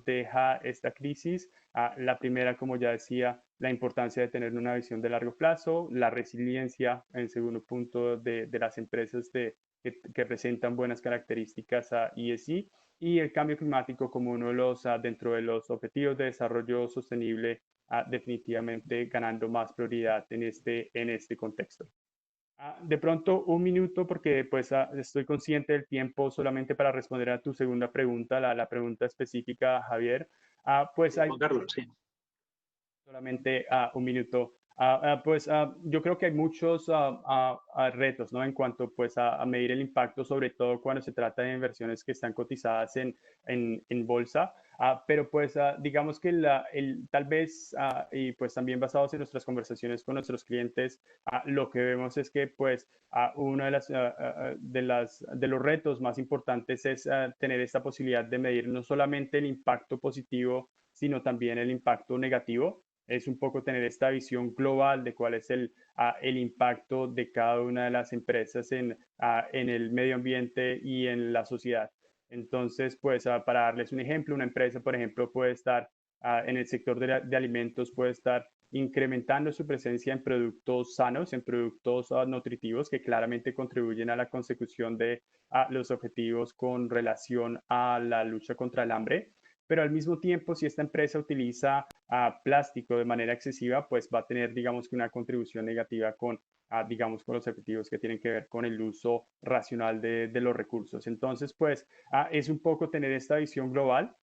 deja esta crisis. La primera, como ya decía, la importancia de tener una visión de largo plazo, la resiliencia en segundo punto de las empresas que presentan buenas características ESG y el cambio climático como uno de los, dentro de los objetivos de desarrollo sostenible, definitivamente ganando más prioridad en este contexto. De pronto, un minuto, porque pues estoy consciente del tiempo solamente para responder a tu segunda pregunta, la pregunta específica, Javier. Pues hay... Juan Carlos, sí. Solamente un minuto. Pues yo creo que hay muchos retos, ¿no? En cuanto pues a medir el impacto, sobre todo cuando se trata de inversiones que están cotizadas en bolsa. Pero pues digamos que tal vez, y pues también basados en nuestras conversaciones con nuestros clientes, lo que vemos es que pues uno de los retos más importantes es tener esta posibilidad de medir no solamente el impacto positivo, sino también el impacto negativo. Es un poco tener esta visión global de cuál es el impacto de cada una de las empresas en el medio ambiente y en la sociedad. Entonces, pues para darles un ejemplo, una empresa, por ejemplo, puede estar en el sector de alimentos, puede estar incrementando su presencia en productos sanos, en productos nutritivos que claramente contribuyen a la consecución de los objetivos con relación a la lucha contra el hambre. Pero al mismo tiempo, si esta empresa utiliza plástico de manera excesiva, pues va a tener, digamos, que una contribución negativa con, digamos, con los objetivos que tienen que ver con el uso racional de los recursos. Entonces, pues, es un poco tener esta visión global.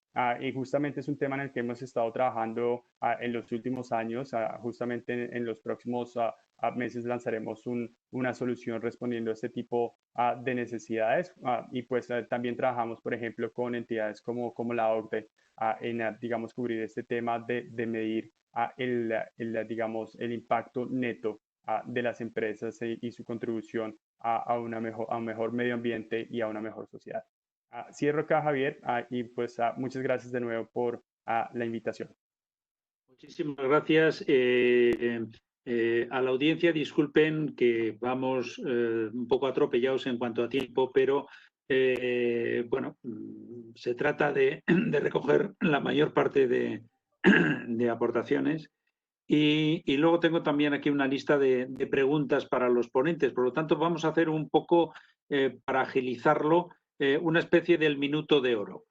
Y justamente es un tema en el que hemos estado trabajando en los últimos años. Justamente en los próximos meses lanzaremos una solución respondiendo a este tipo de necesidades. Y pues también trabajamos, por ejemplo, con entidades como la OCDE en, digamos, cubrir este tema de medir digamos, el impacto neto de las empresas y su contribución a un mejor medio ambiente y a una mejor sociedad. Cierro acá, Javier, y pues muchas gracias de nuevo por la invitación. Muchísimas gracias. A la audiencia, disculpen que vamos un poco atropellados en cuanto a tiempo, pero bueno, se trata de recoger la mayor parte de aportaciones. Y luego tengo también aquí una lista de preguntas para los ponentes. Por lo tanto, vamos a hacer un poco, para agilizarlo, una especie del minuto de oro.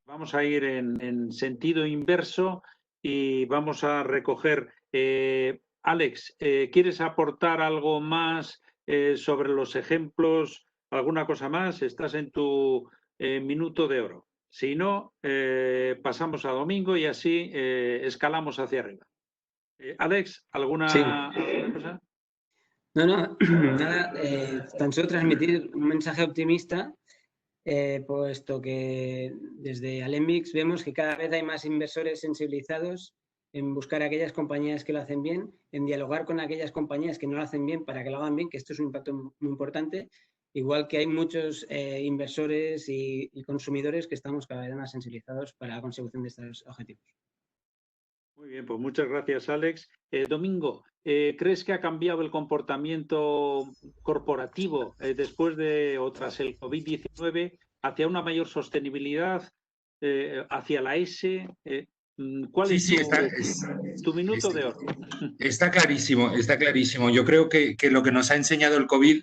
Vamos a ir en sentido inverso y vamos a recoger. Alex, ¿quieres aportar algo más sobre los ejemplos? ¿Alguna cosa más? Estás en tu minuto de oro. Si no, pasamos a Domingo y así escalamos hacia arriba. Alex, ¿alguna cosa? No, nada, tan solo transmitir un mensaje optimista, puesto que desde Alembic vemos que cada vez hay más inversores sensibilizados en buscar aquellas compañías que lo hacen bien, en dialogar con aquellas compañías que no lo hacen bien para que lo hagan bien, que esto es un impacto muy importante, igual que hay muchos inversores y consumidores que estamos cada vez más sensibilizados para la consecución de estos objetivos. Muy bien, pues muchas gracias, Alex. Domingo, ¿crees que ha cambiado el comportamiento corporativo después de o tras el COVID-19 hacia una mayor sostenibilidad, hacia la S? ¿Cuál es tu minuto de oro? Está clarísimo, está clarísimo. Yo creo que lo que nos ha enseñado el COVID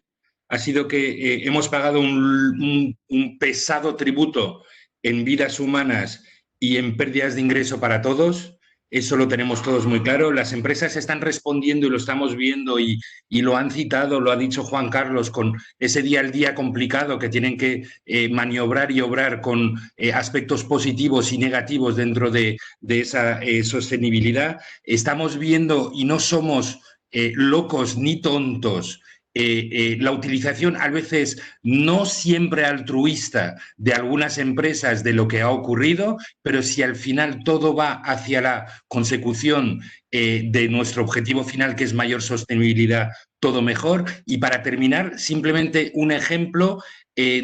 ha sido que hemos pagado un pesado tributo en vidas humanas y en pérdidas de ingreso para todos. Eso lo tenemos todos muy claro. Las empresas están respondiendo y lo estamos viendo y lo han citado, lo ha dicho Juan Carlos, con ese día al día complicado que tienen que maniobrar y obrar con aspectos positivos y negativos dentro de esa sostenibilidad. Estamos viendo, y no somos locos ni tontos, la utilización a veces no siempre altruista de algunas empresas de lo que ha ocurrido, pero si al final todo va hacia la consecución de nuestro objetivo final, que es mayor sostenibilidad, todo mejor. Y para terminar, simplemente un ejemplo.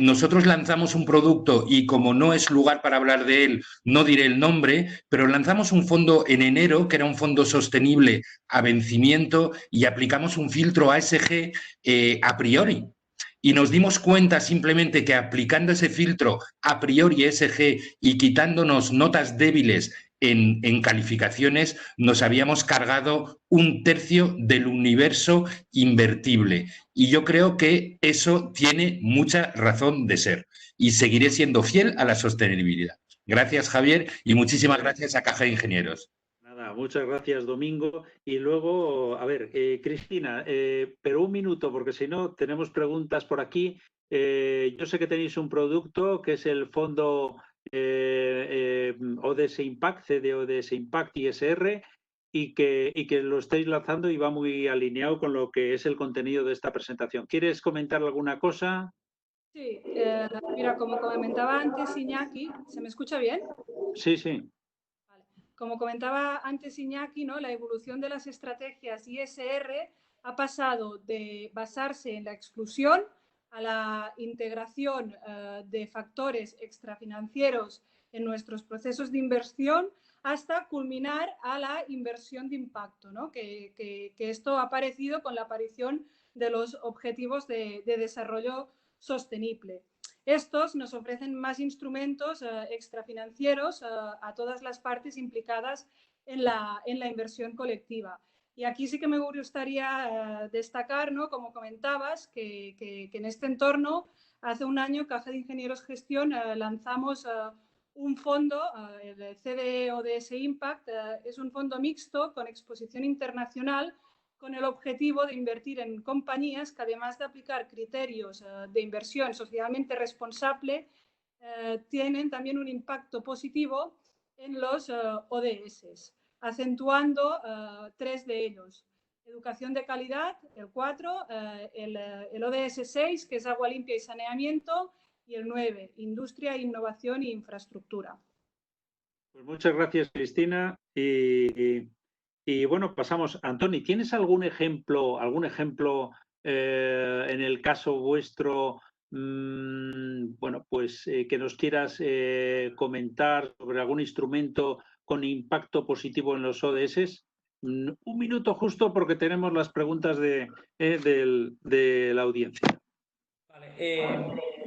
Nosotros lanzamos un producto y como no es lugar para hablar de él, no diré el nombre, pero lanzamos un fondo en enero, que era un fondo sostenible a vencimiento, y aplicamos un filtro ASG a priori. Y nos dimos cuenta simplemente que aplicando ese filtro a priori ESG y quitándonos notas débiles en calificaciones, nos habíamos cargado un tercio del universo invertible. Y yo creo que eso tiene mucha razón de ser. Y seguiré siendo fiel a la sostenibilidad. Gracias, Javier, y muchísimas gracias a Caja de Ingenieros. Nada, muchas gracias, Domingo. Y luego, a ver, Cristina, pero un minuto, porque si no, tenemos preguntas por aquí. Yo sé que tenéis un producto que es el fondo ODS Impact, CD ODS Impact ISR, y que lo estáis lanzando y va muy alineado con lo que es el contenido de esta presentación. ¿Quieres comentar alguna cosa? Sí, mira, como comentaba antes Iñaki, ¿se me escucha bien? Sí, sí. Como comentaba antes Iñaki, ¿no? La evolución de las estrategias ISR ha pasado de basarse en la exclusión a la integración de factores extrafinancieros en nuestros procesos de inversión hasta culminar a la inversión de impacto, ¿no? que esto ha aparecido con la aparición de los objetivos de desarrollo sostenible. Estos nos ofrecen más instrumentos extrafinancieros a todas las partes implicadas en la inversión colectiva. Y aquí sí que me gustaría destacar, ¿no? Como comentabas, que en este entorno, hace un año, Caja de Ingenieros Gestión lanzamos un fondo, el CDE ODS Impact, es un fondo mixto con exposición internacional, con el objetivo de invertir en compañías que, además de aplicar criterios de inversión socialmente responsable, tienen también un impacto positivo en los ODS, acentuando 3 de ellos. Educación de calidad, el 4, el ODS 6, que es agua limpia y saneamiento, y el 9, industria, innovación e infraestructura. Pues muchas gracias, Cristina. Y bueno, pasamos. Antoni, ¿tienes algún ejemplo en el caso vuestro, bueno, pues que nos quieras comentar sobre algún instrumento con impacto positivo en los ODS? Un minuto justo, porque tenemos las preguntas de la audiencia. Vale.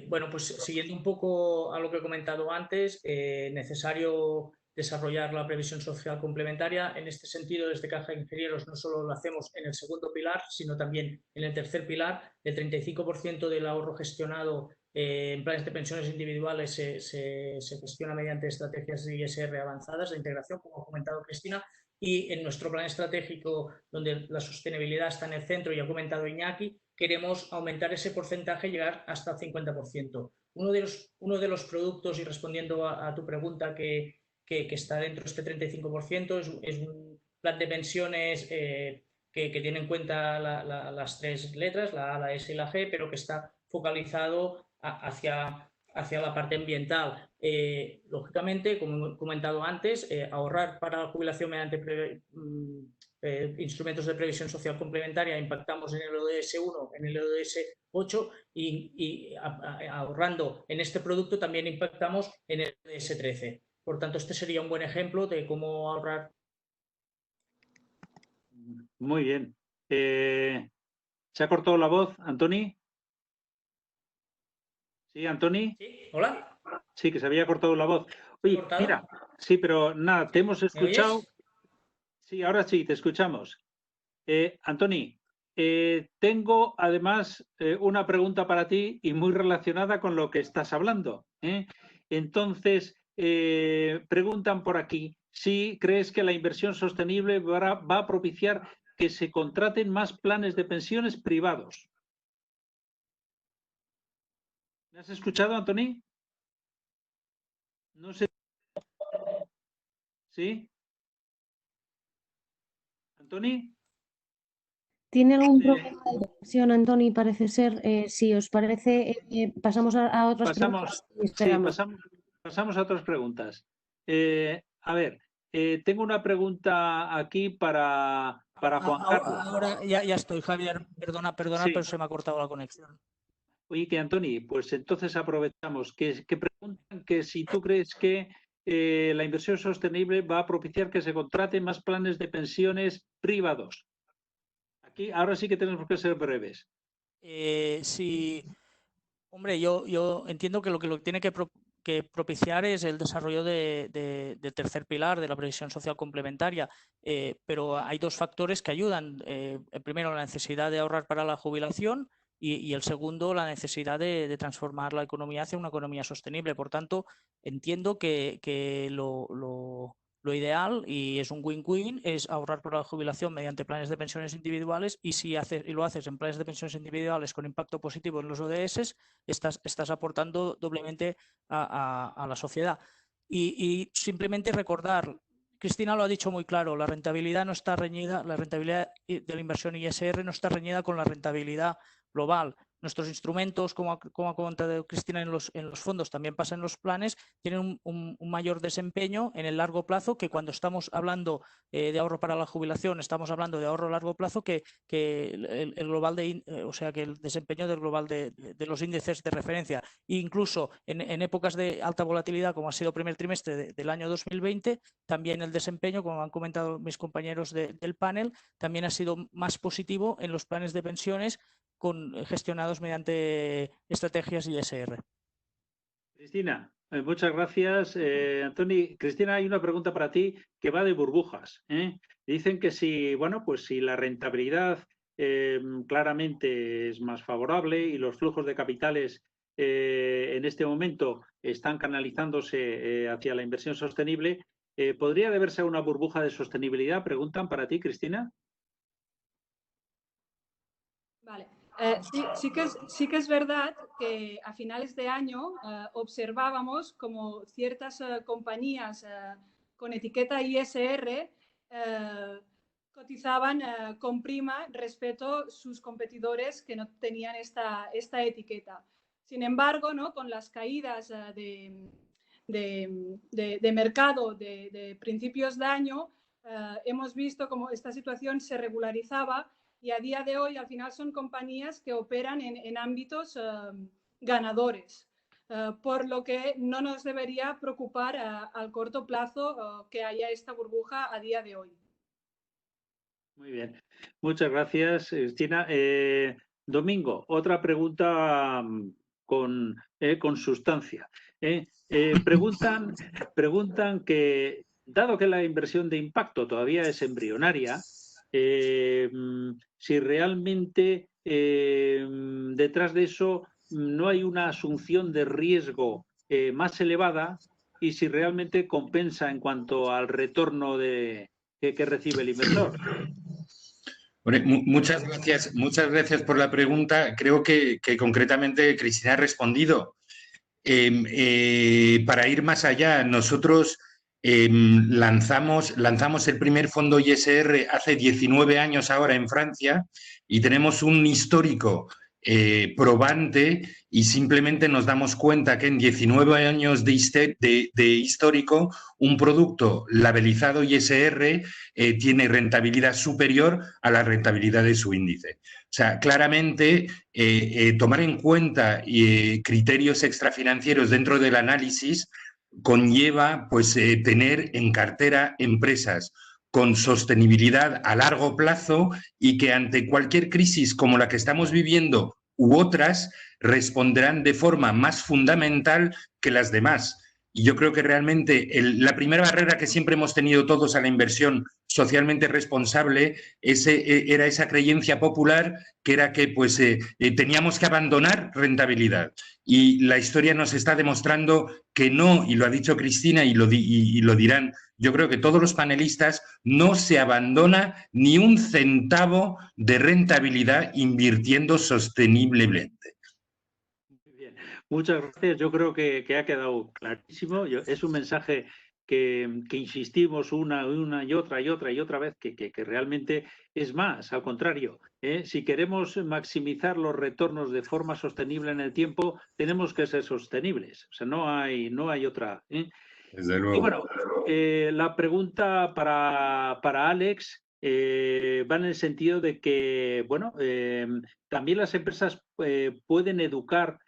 Bueno, pues siguiendo un poco a lo que he comentado antes, necesario desarrollar la previsión social complementaria. En este sentido, desde Caja de Ingenieros no solo lo hacemos en el segundo pilar, sino también en el tercer pilar. El 35% del ahorro gestionado en planes de pensiones individuales se gestiona mediante estrategias de ISR avanzadas de integración, como ha comentado Cristina, y en nuestro plan estratégico, donde la sostenibilidad está en el centro, y ha comentado Iñaki, queremos aumentar ese porcentaje y llegar hasta el 50%. Uno de los productos, y respondiendo a tu pregunta, que está dentro de este 35%, es un plan de pensiones que tiene en cuenta las 3 letras, la A, la S y la G, pero que está focalizado hacia la parte ambiental. Lógicamente, como he comentado antes, ahorrar para la jubilación mediante instrumentos de previsión social complementaria, impactamos en el ODS 1, en el ODS 8 y ahorrando en este producto también impactamos en el ODS 13. Por tanto, este sería un buen ejemplo de cómo ahorrar. Muy bien. ¿Se ha cortado la voz, Antoni? ¿Sí, Antoni? ¿Sí? ¿Hola? Sí, que se había cortado la voz. Oye, mira, sí, pero nada, te hemos escuchado. Sí, ahora sí, te escuchamos. Antoni, tengo además una pregunta para ti y muy relacionada con lo que estás hablando. Entonces, preguntan por aquí si crees que la inversión sostenible va a propiciar que se contraten más planes de pensiones privados. ¿Me has escuchado, Antoni? No sé. ¿Sí? ¿Antoni? ¿Tiene algún problema de conexión, Antoni? Parece ser. Si os parece, pasamos a otras preguntas. Sí, pasamos a otras preguntas. A ver, tengo una pregunta aquí para Juan Carlos. Ahora ya estoy, Javier. Perdona, sí, pero se me ha cortado la conexión. Oye, que Antoni, pues entonces aprovechamos que preguntan que si tú crees que la inversión sostenible va a propiciar que se contraten más planes de pensiones privados. Aquí, ahora sí que tenemos que ser breves. Sí, hombre, yo entiendo que lo que tiene que propiciar es el desarrollo del tercer pilar de la previsión social complementaria, pero hay 2 factores que ayudan. El primero, la necesidad de ahorrar para la jubilación y el segundo, la necesidad de transformar la economía hacia una economía sostenible. Por tanto, entiendo que lo ideal, y es un win-win, es ahorrar para la jubilación mediante planes de pensiones individuales, y si lo haces en planes de pensiones individuales con impacto positivo en los ODS, estás aportando doblemente a la sociedad. Y simplemente recordar, Cristina lo ha dicho muy claro, la rentabilidad no está reñida, la rentabilidad de la inversión ISR no está reñida con la rentabilidad global. Nuestros instrumentos, como ha comentado Cristina, en los fondos, también pasa en los planes, tienen un mayor desempeño en el largo plazo, que cuando estamos hablando de ahorro para la jubilación, estamos hablando de ahorro a largo plazo, que el global o sea, que el desempeño del global de los índices de referencia. E incluso en épocas de alta volatilidad, como ha sido el primer trimestre del año 2020, también el desempeño, como han comentado mis compañeros del panel, también ha sido más positivo en los planes de pensiones gestionados mediante estrategias ISR. Cristina. Muchas gracias, Antoni. Cristina, hay una pregunta para ti que va de burbujas. Dicen que si, bueno, pues si la rentabilidad claramente es más favorable y los flujos de capitales en este momento están canalizándose hacia la inversión sostenible, ¿podría deberse a una burbuja de sostenibilidad? Preguntan para ti, Cristina. Vale. Sí que es verdad que a finales de año observábamos como ciertas compañías con etiqueta ISR cotizaban con prima respecto a sus competidores que no tenían esta etiqueta. Sin embargo, ¿no? Con las caídas de mercado de principios de año, hemos visto cómo esta situación se regularizaba y a día de hoy al final son compañías que operan en ámbitos ganadores, por lo que no nos debería preocupar al corto plazo que haya esta burbuja a día de hoy. Muy bien, muchas gracias, Cristina. Domingo, otra pregunta con sustancia. Preguntan que, dado que la inversión de impacto todavía es embrionaria, si realmente detrás de eso no hay una asunción de riesgo más elevada y si realmente compensa en cuanto al retorno que recibe el inversor. Muchas gracias por la pregunta. Creo que concretamente Cristina ha respondido. Para ir más allá, nosotros lanzamos el primer fondo ISR hace 19 años ahora en Francia y tenemos un histórico probante y simplemente nos damos cuenta que en 19 años de histórico un producto labelizado ISR tiene rentabilidad superior a la rentabilidad de su índice. O sea, claramente tomar en cuenta criterios extrafinancieros dentro del análisis conlleva pues, tener en cartera empresas con sostenibilidad a largo plazo y que ante cualquier crisis como la que estamos viviendo u otras responderán de forma más fundamental que las demás. Y yo creo que realmente la primera barrera que siempre hemos tenido todos a la inversión socialmente responsable era esa creencia popular que era que pues, teníamos que abandonar rentabilidad. Y la historia nos está demostrando que no, y lo ha dicho Cristina y lo dirán, yo creo que todos los panelistas, no se abandona ni un centavo de rentabilidad invirtiendo sosteniblemente. Bien, muchas gracias. Yo creo que ha quedado clarísimo. Es un mensaje que insistimos una y otra vez, que realmente es más, al contrario. Si queremos maximizar los retornos de forma sostenible en el tiempo, tenemos que ser sostenibles. O sea, no hay otra. Desde luego. Y bueno, la pregunta para Alex va en el sentido de que, bueno, también las empresas pueden educar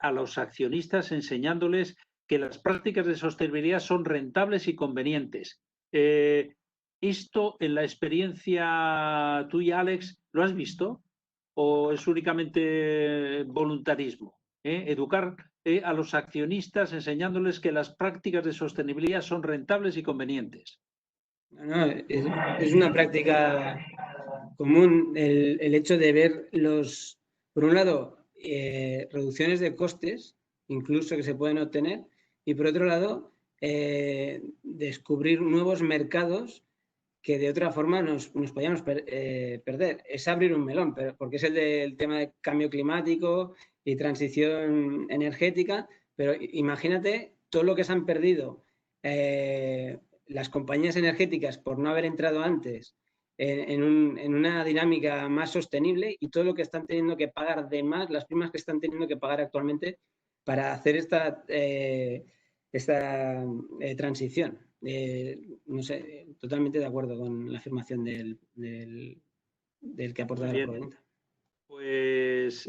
a los accionistas enseñándoles que las prácticas de sostenibilidad son rentables y convenientes. ¿Esto en la experiencia tuya, Alex, lo has visto? ¿O es únicamente voluntarismo? Educar a los accionistas enseñándoles que las prácticas de sostenibilidad son rentables y convenientes. No, es una práctica común el hecho de ver por un lado, reducciones de costes, incluso que se pueden obtener, y por otro lado, descubrir nuevos mercados que de otra forma nos podíamos perder. Es abrir un melón, porque es el del tema de cambio climático y transición energética, pero imagínate todo lo que se han perdido las compañías energéticas por no haber entrado antes en una dinámica más sostenible y todo lo que están teniendo que pagar de más, las primas que están teniendo que pagar actualmente para hacer esta transición. No sé, totalmente de acuerdo con la afirmación del que aporta la pregunta. Pues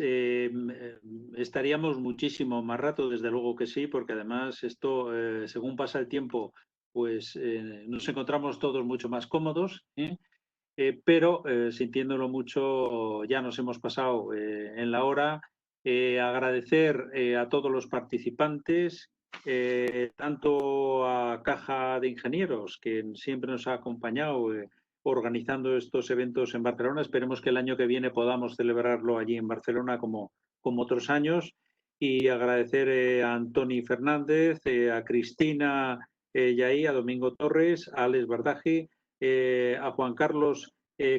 estaríamos muchísimo más rato, desde luego que sí, porque además esto, según pasa el tiempo, pues nos encontramos todos mucho más cómodos, pero sintiéndolo mucho, ya nos hemos pasado en la hora. Agradecer a todos los participantes tanto a Caja de Ingenieros, que siempre nos ha acompañado organizando estos eventos en Barcelona. Esperemos que el año que viene podamos celebrarlo allí en Barcelona como otros años. Y agradecer a Antoni Fernández, a Cristina Yaí, a Domingo Torres, a Alex Bardaji, a Juan Carlos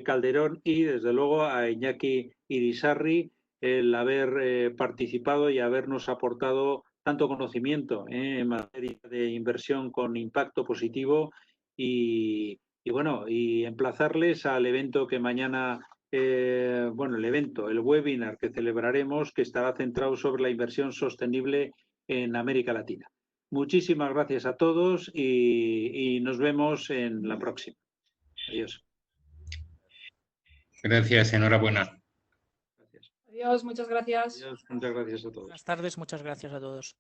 Calderón y, desde luego, a Iñaki Irisarri, el haber participado y habernos aportado tanto conocimiento en materia de inversión con impacto positivo y bueno, y emplazarles al evento que mañana, el webinar que celebraremos, que estará centrado sobre la inversión sostenible en América Latina. Muchísimas gracias a todos y nos vemos en la próxima. Adiós. Gracias, enhorabuena. Adiós, muchas gracias. Adiós, muchas gracias a todos. Buenas tardes, muchas gracias a todos.